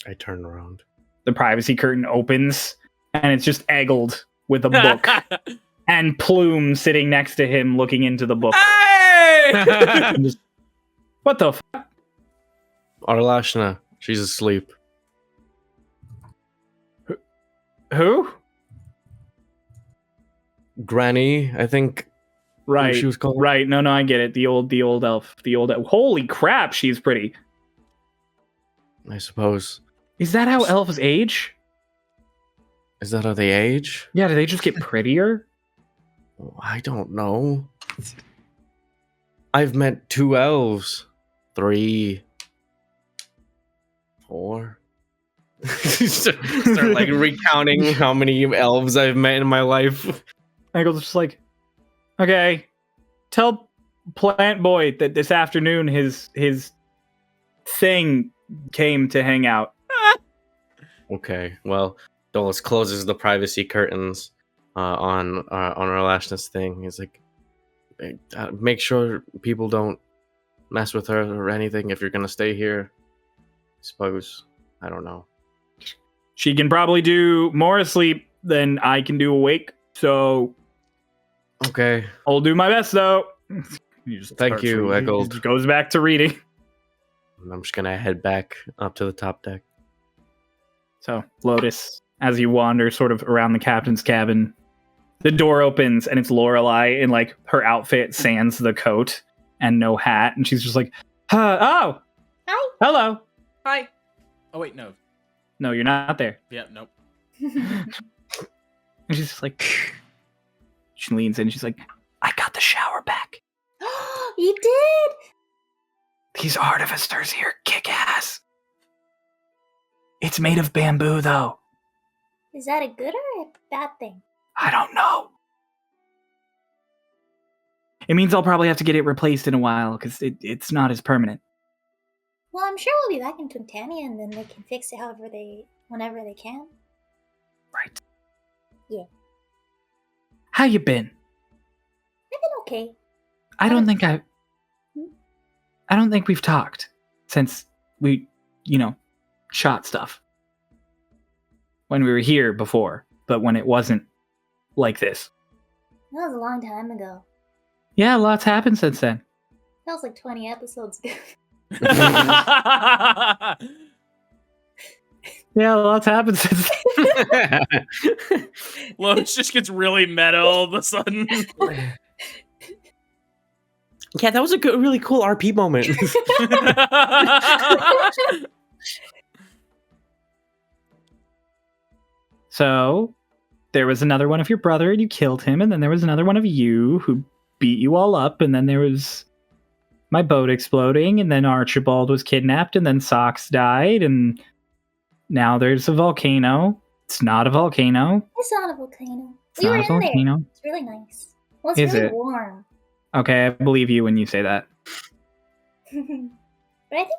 I turn around. The privacy curtain opens, and it's just Eggled with a book and Plume sitting next to him, looking into the book. Hey! And just, what the? Arlashna, she's asleep. Who? Granny, I think. Right. She was called. Right. No, I get it. The old elf. Holy crap, she's pretty. I suppose. Is that how elves age? Is that how they age? Yeah, do they just get prettier? I don't know. I've met 2 elves. 3. 4. Start like recounting how many elves I've met in my life. Michael's just like, okay, tell Plant Boy that this afternoon his thing came to hang out. Okay, well, Dolis closes the privacy curtains on our lashness thing. He's like, make sure people don't mess with her or anything if you're gonna stay here. I suppose. I don't know. She can probably do more asleep than I can do awake, so Okay. I'll do my best though. Thank you, Echoed. He just goes back to reading. I'm just gonna head back up to the top deck. So, Lotus, as you wander sort of around the captain's cabin, the door opens and it's Lorelai in like her outfit, sans the coat and no hat, and she's just like, oh, Hi. hello. Hi. Oh wait, no. No, you're not there. Yeah, nope. And she's just like, she leans in, she's like, I got the shower back. You did? These artificers here kick ass. It's made of bamboo, though. Is that a good or a bad thing? I don't know. It means I'll probably have to get it replaced in a while, because it's not as permanent. Well, I'm sure we'll be back in Twinktania, and then they can fix it whenever they can. Right. Yeah. How you been? I've been okay. I don't think we've talked since we, shot stuff. When we were here before, but when it wasn't like this. That was a long time ago. Yeah, lots happened since then. That was like 20 episodes ago. Yeah, lots happened since then. Lotus just gets really meta all of a sudden. Yeah, that was a really cool RP moment. So, there was another one of your brother, and you killed him, and then there was another one of you who beat you all up, and then there was my boat exploding, and then Archibald was kidnapped, and then Socks died, and now there's a volcano. It's not a volcano. It's not a volcano. It's We were not a in there. volcano. It's really nice. Well, it's Is really it? warm. Okay, I believe you when you say that. But I think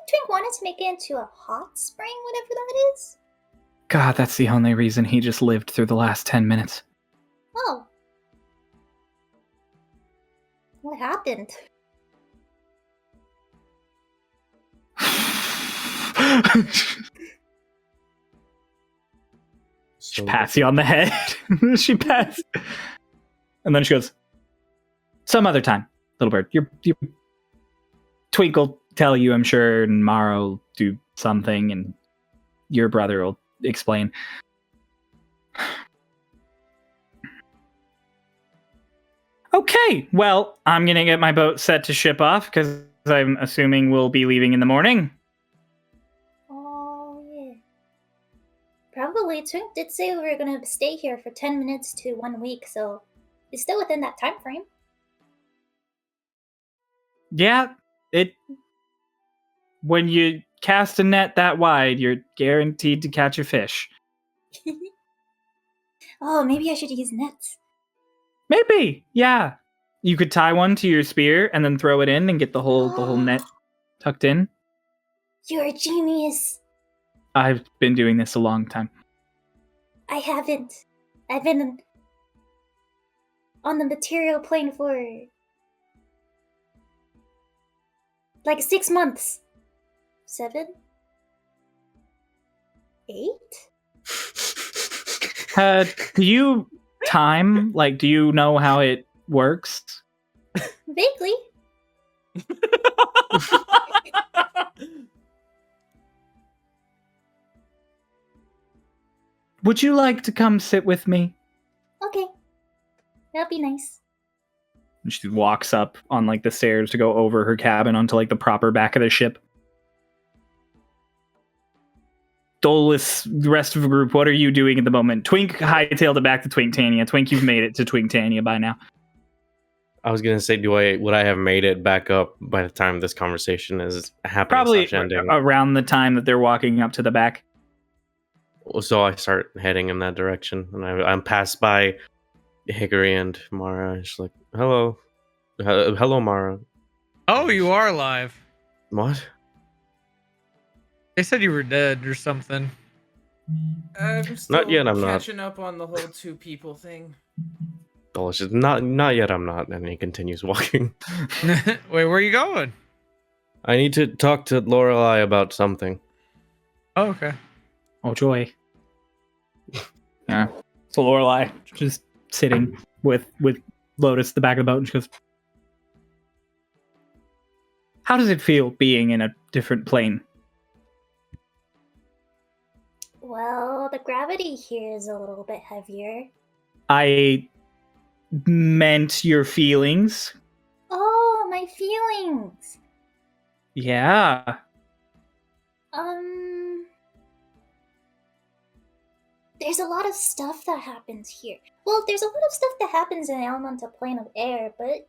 Twink wanted to make it into a hot spring, whatever that is. God, that's the only reason he just lived through the last 10 minutes. Oh. What happened? She pats you on the head. She pats. And then she goes, some other time, little bird. Your Twink will tell you, I'm sure, and Mara will do something, and your brother will explain. Okay, well, I'm gonna get my boat set to ship off, because I'm assuming we'll be leaving in the morning. Oh, yeah. Probably. Twink did say we were going to stay here for 10 minutes to 1 week, so it's still within that time frame. Yeah, when you cast a net that wide, you're guaranteed to catch a fish. Oh, maybe I should use nets. Maybe, yeah. You could tie one to your spear and then throw it in and get the whole net tucked in. You're a genius. I've been doing this a long time. I haven't. I've been on the material plane for like 6 months. 7? 8? Do you time? Like, do you know how it works? Vaguely. would you like to come sit with me? Okay. That'll be nice. And she walks up on like the stairs to go over her cabin onto like the proper back of the ship. Dolis, the rest of the group, what are you doing at the moment? Twink hightailed it back to Twinktania. Twink, you've made it to Twinktania by now. I was gonna say, would I have made it back up by the time this conversation is happening? Probably Ending? around the time that they're walking up to the back. So I start heading in that direction, and I'm passed by Hickory and Mara. She's like, "Hello, hello, Mara." Oh, you are alive. What? They said you were dead or something. I'm still Not yet, I'm not. catching up on the whole two people thing. Delicious. Not yet. I'm not. And he continues walking. Wait, where are you going? I need to talk to Lorelai about something. Oh, okay. Oh, joy. Yeah. So Lorelai just sitting with Lotus at the back of the boat, and she goes, how does it feel being in a different plane? Well, the gravity here is a little bit heavier. I meant your feelings. Oh, my feelings. Yeah. There's a lot of stuff that happens here. Well, there's a lot of stuff that happens in the elemental plane of air, but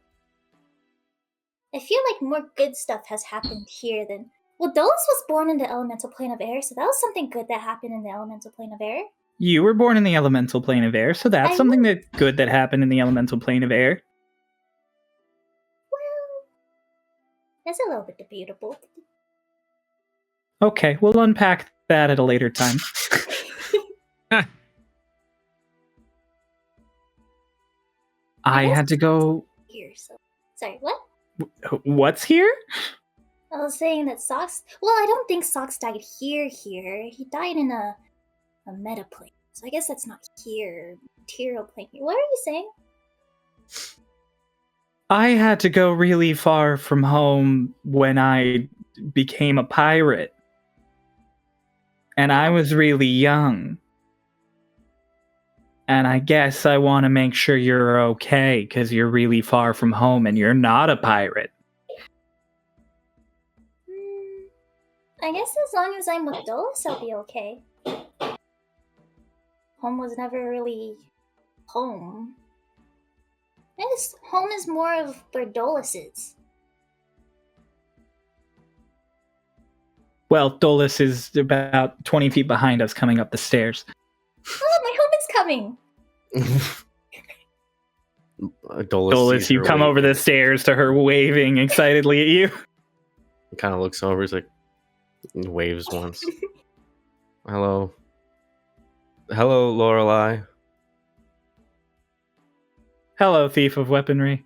I feel like more good stuff has happened here than... Well, Dolis was born in the elemental plane of air, so that was something good that happened in the elemental plane of air. You were born in the elemental plane of air, so that's I something know. that good that happened in the elemental plane of air. Well, that's a little bit debatable. Okay, we'll unpack that at a later time. I had to go... Here, so... Sorry, what? What's here? I was saying that Socks... Well, I don't think Socks died here. He died in a meta plane. So I guess that's not here. Material plane here. What are you saying? I had to go really far from home when I became a pirate. And I was really young. And I guess I want to make sure you're okay, because you're really far from home and you're not a pirate. I guess as long as I'm with Dolis, I'll be okay. Home was never really home. I guess home is more of where Dolis is. Well, Dolis is about 20 feet behind us coming up the stairs. Oh, my home is coming! Dolis, you come over the stairs to her waving excitedly at you. He kind of looks over. He's like, waves once. Hello. Hello, Lorelai. Hello, thief of weaponry.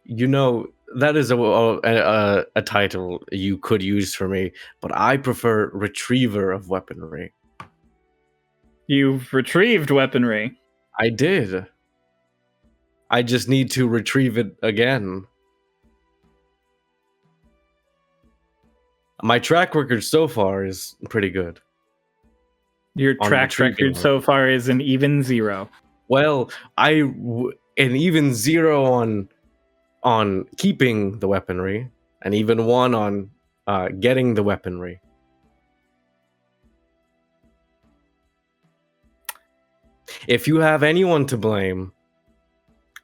You know, that is a title you could use for me, but I prefer retriever of weaponry. You've retrieved weaponry. I did. I just need to retrieve it again. My track record so far is pretty good. Your On track retrieving record so far is an even 0. Well, an even 0 on keeping the weaponry, and even 1 on getting the weaponry. If you have anyone to blame,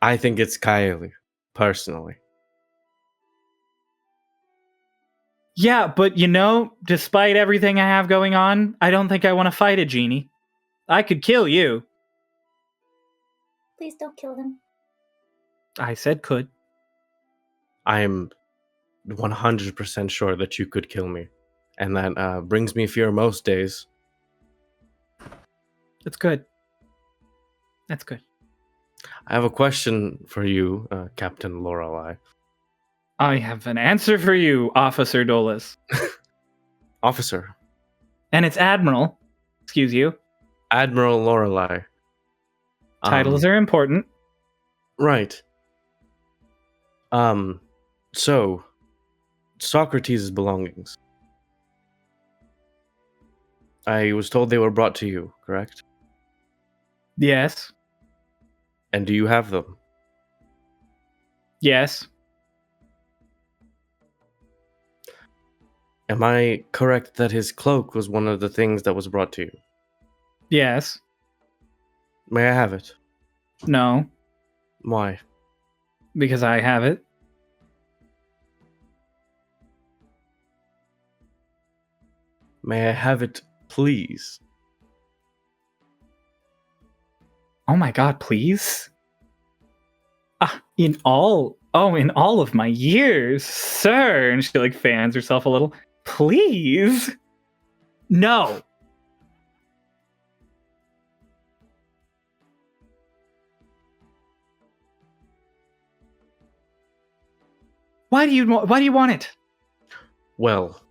I think it's Kylie, personally. Yeah, but you know, despite everything I have going on, I don't think I want to fight a genie. I could kill you. Please don't kill him. I said could. I am 100% sure that you could kill me. And that brings me fear most days. That's good. That's good. I have a question for you, Captain Lorelai. I have an answer for you, Officer Dolis. Officer. And it's Admiral. Excuse you. Admiral Lorelai. Titles are important. Right. So, Socrates' belongings. I was told they were brought to you, correct? Yes. And do you have them? Yes. Am I correct that his cloak was one of the things that was brought to you? Yes. May I have it? No. Why? Because I have it. May I have it, please? Oh my god, please? In all of my years, sir. And she like fans herself a little. Please? No. Why do you want it? Well,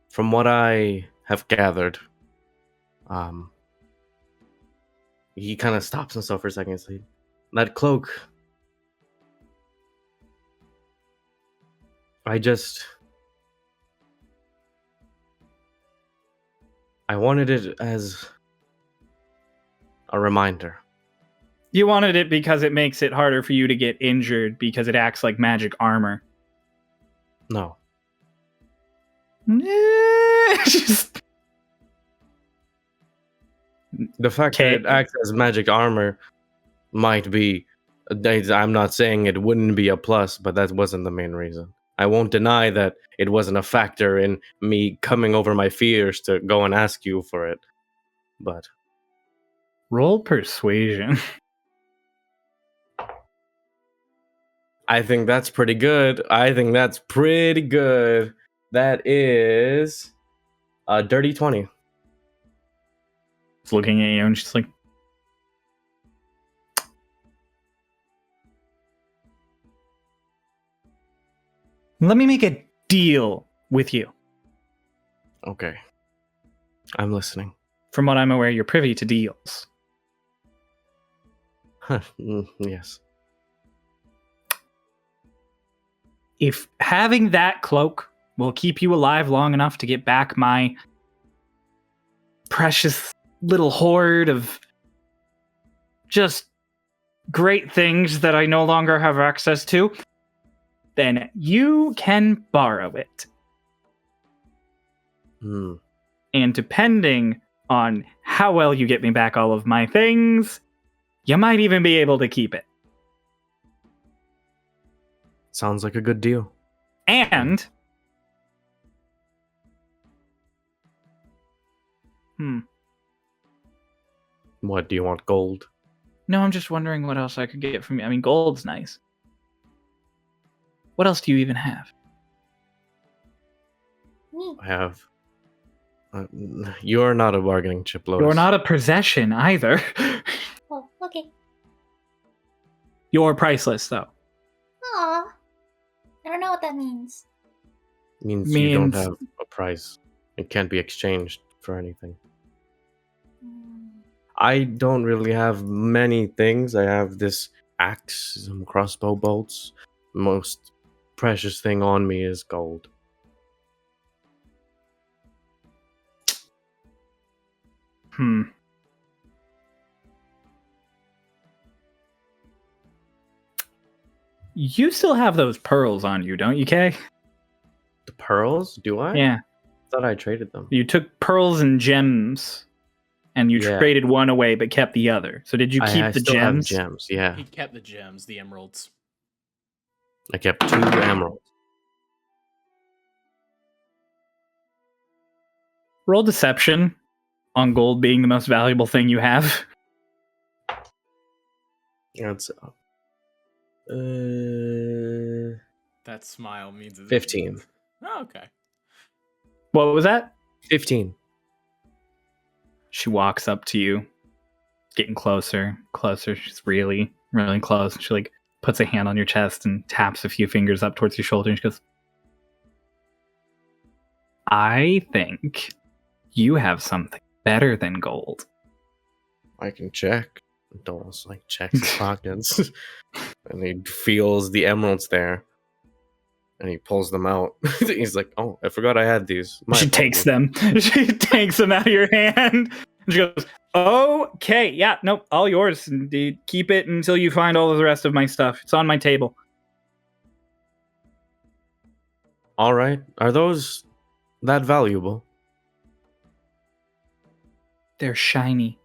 from what I have gathered, he kind of stops himself for a second. So that cloak, I wanted it as a reminder. You wanted it because it makes it harder for you to get injured because it acts like magic armor. No. Just... The fact that it acts as magic armor might be... I'm not saying it wouldn't be a plus, but that wasn't the main reason. I won't deny that it wasn't a factor in me coming over my fears to go and ask you for it. But... Roll persuasion. I think that's pretty good. That is a dirty 20. She's looking at you and she's like, let me make a deal with you. Okay. I'm listening. From what I'm aware, you're privy to deals. Yes. If having that cloak will keep you alive long enough to get back my precious little hoard of just great things that I no longer have access to, then you can borrow it. And depending on how well you get me back all of my things, you might even be able to keep it. Sounds like a good deal. And What, do you want gold? no, I'm just wondering what else I could get from you. I mean, gold's nice. What else do you even have? Me. I have... you're not a bargaining chip, Lotus. You're not a possession either. Oh, okay. You're priceless, though. Aw. I don't know what that means. Means you don't have a price. It can't be exchanged for anything. I don't really have many things. I have this axe, some crossbow bolts. The most precious thing on me is gold. You still have those pearls on you, don't you, Kay? The pearls? Do I? Yeah. I thought I traded them. You took pearls and gems, and you Yeah. traded one away but kept the other. So did you keep I the still have gems? gems, yeah. He kept the gems, the emeralds. I kept 2 emeralds. Roll deception on gold being the most valuable thing you have. That's That smile means it's 15. Oh, okay. What was that? 15. She walks up to you, getting closer. She's really, really close. She like puts a hand on your chest and taps a few fingers up towards your shoulder. And she goes, I think you have something better than gold. I can check. Dolis like checks his pockets, and he feels the emeralds there. And he pulls them out. He's like, "Oh, I forgot I had these." She takes them. She takes them out of your hand. And she goes, "Okay, yeah, nope, all yours. Indeed. Keep it until you find all of the rest of my stuff. It's on my table." All right. Are those that valuable? They're shiny.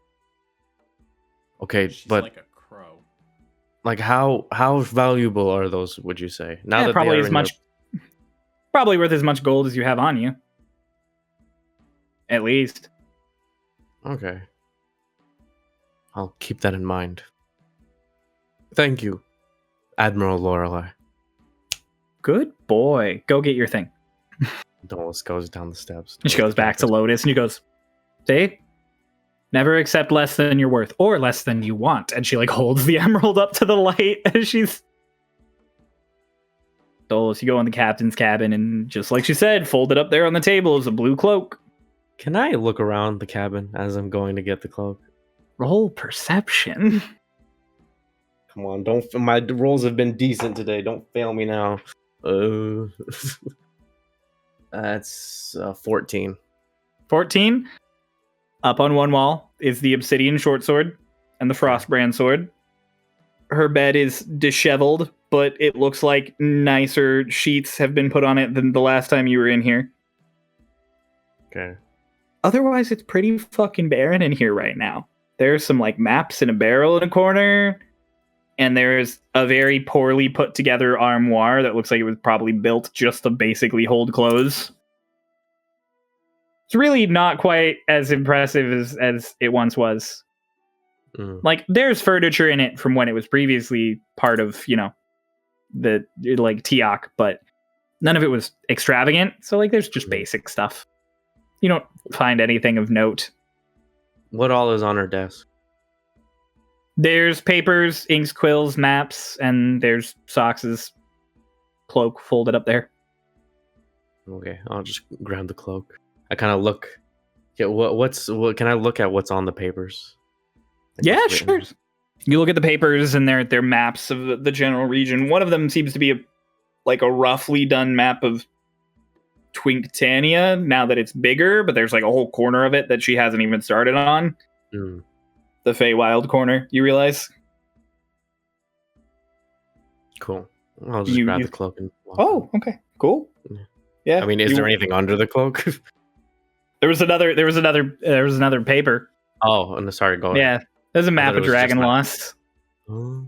Okay, She's but like a crow. like how valuable are those? Would you say now Yeah, that probably they are as in much. Probably worth as much gold as you have on you. At least. Okay. I'll keep that in mind. Thank you, Admiral Lorelai. Good boy. Go get your thing. Dolis goes down the steps. And she goes back to Lotus and she goes, "See? Never accept less than you're worth or less than you want." And she like holds the emerald up to the light as she's. Dolis, you go in the captain's cabin and just like she said, folded up there on the table is a blue cloak. Can I look around the cabin as I'm going to get the cloak? Roll perception. Come on, don't. My rolls have been decent today. Don't fail me now. That's 14. 14. Up on one wall is the obsidian short sword and the frostbrand sword. Her bed is disheveled, but it looks like nicer sheets have been put on it than the last time you were in here. Okay. Otherwise, it's pretty fucking barren in here right now. There's some like maps in a barrel in a corner, and there's a very poorly put together armoire that looks like it was probably built just to basically hold clothes. It's really not quite as impressive as it once was. Like, there's furniture in it from when it was previously part of, you know, the, like, Tiak, but none of it was extravagant. So, like, there's just basic stuff. You don't find anything of note. What all is on her desk? There's papers, inks, quills, maps, and there's Sox's cloak folded up there. Okay, I'll just grab the cloak. I kind of look. Yeah, what can I look at? What's on the papers? Like Yeah, what's written? sure. You look at the papers, and they're maps of the general region. One of them seems to be a roughly done map of Twinktania. Now that it's bigger, but there's like a whole corner of it that she hasn't even started on. The Feywild corner, you realize? Cool. I'll just grab the cloak and walk Oh, okay. Cool. Yeah. I mean, is there anything under the cloak? There was another paper. Oh, and sorry, go ahead. Yeah. There's a map thought it of was just Dragon that. Lost. Oh.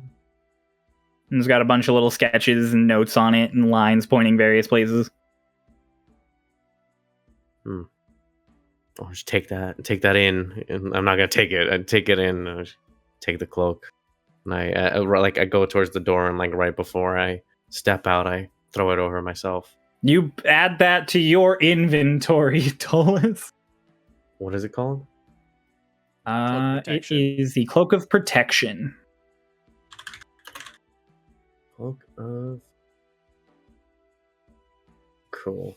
And it's got a bunch of little sketches and notes on it and lines pointing various places. I'll just take that in, and I'm not gonna take it. I take it in, and take the cloak, and I go towards the door, and like right before I step out, I throw it over myself. You add that to your inventory, Dolis. What is it called? It is the Cloak of Protection. Cloak of. Cool.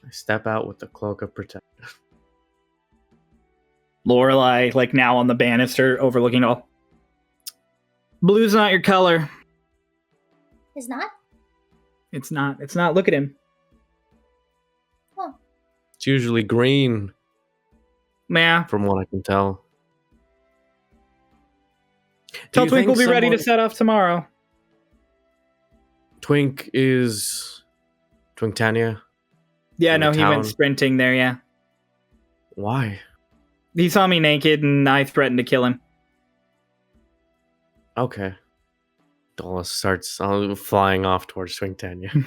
I step out with the Cloak of Protection. Lorelai, like now on the banister, overlooking it all. Blue's not your color. Is not? It's not. It's not. Look at him. Oh. It's usually green, Yeah. from what I can tell. Tell Twink we'll be ready to set off tomorrow. Twink is Twinktania. Yeah, In no, the he went town? sprinting there, yeah. Why? He saw me naked and I threatened to kill him. Okay. Dolis starts flying off towards Twinktania.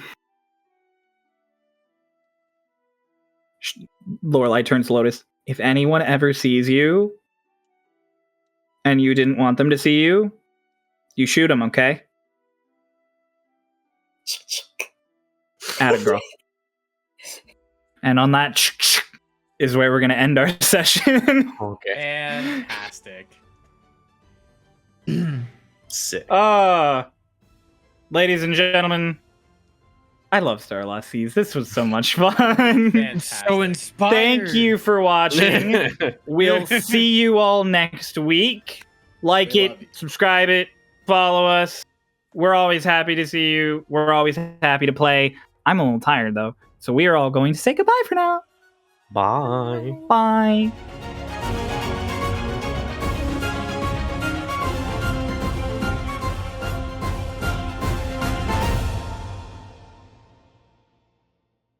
Lorelai turns to Lotus. If anyone ever sees you and you didn't want them to see you, you shoot them, okay? Atta girl. And on that is where we're going to end our session. Okay. Fantastic. Sick. Ladies and gentlemen, I love Starlost Seas. This was so much fun. Fantastic. So inspired. Thank you for watching. We'll see you all next week. Like We it, love you. subscribe it, follow us. We're always happy to see you. We're always happy to play. I'm a little tired though, so we are all going to say goodbye for now. Bye. Bye.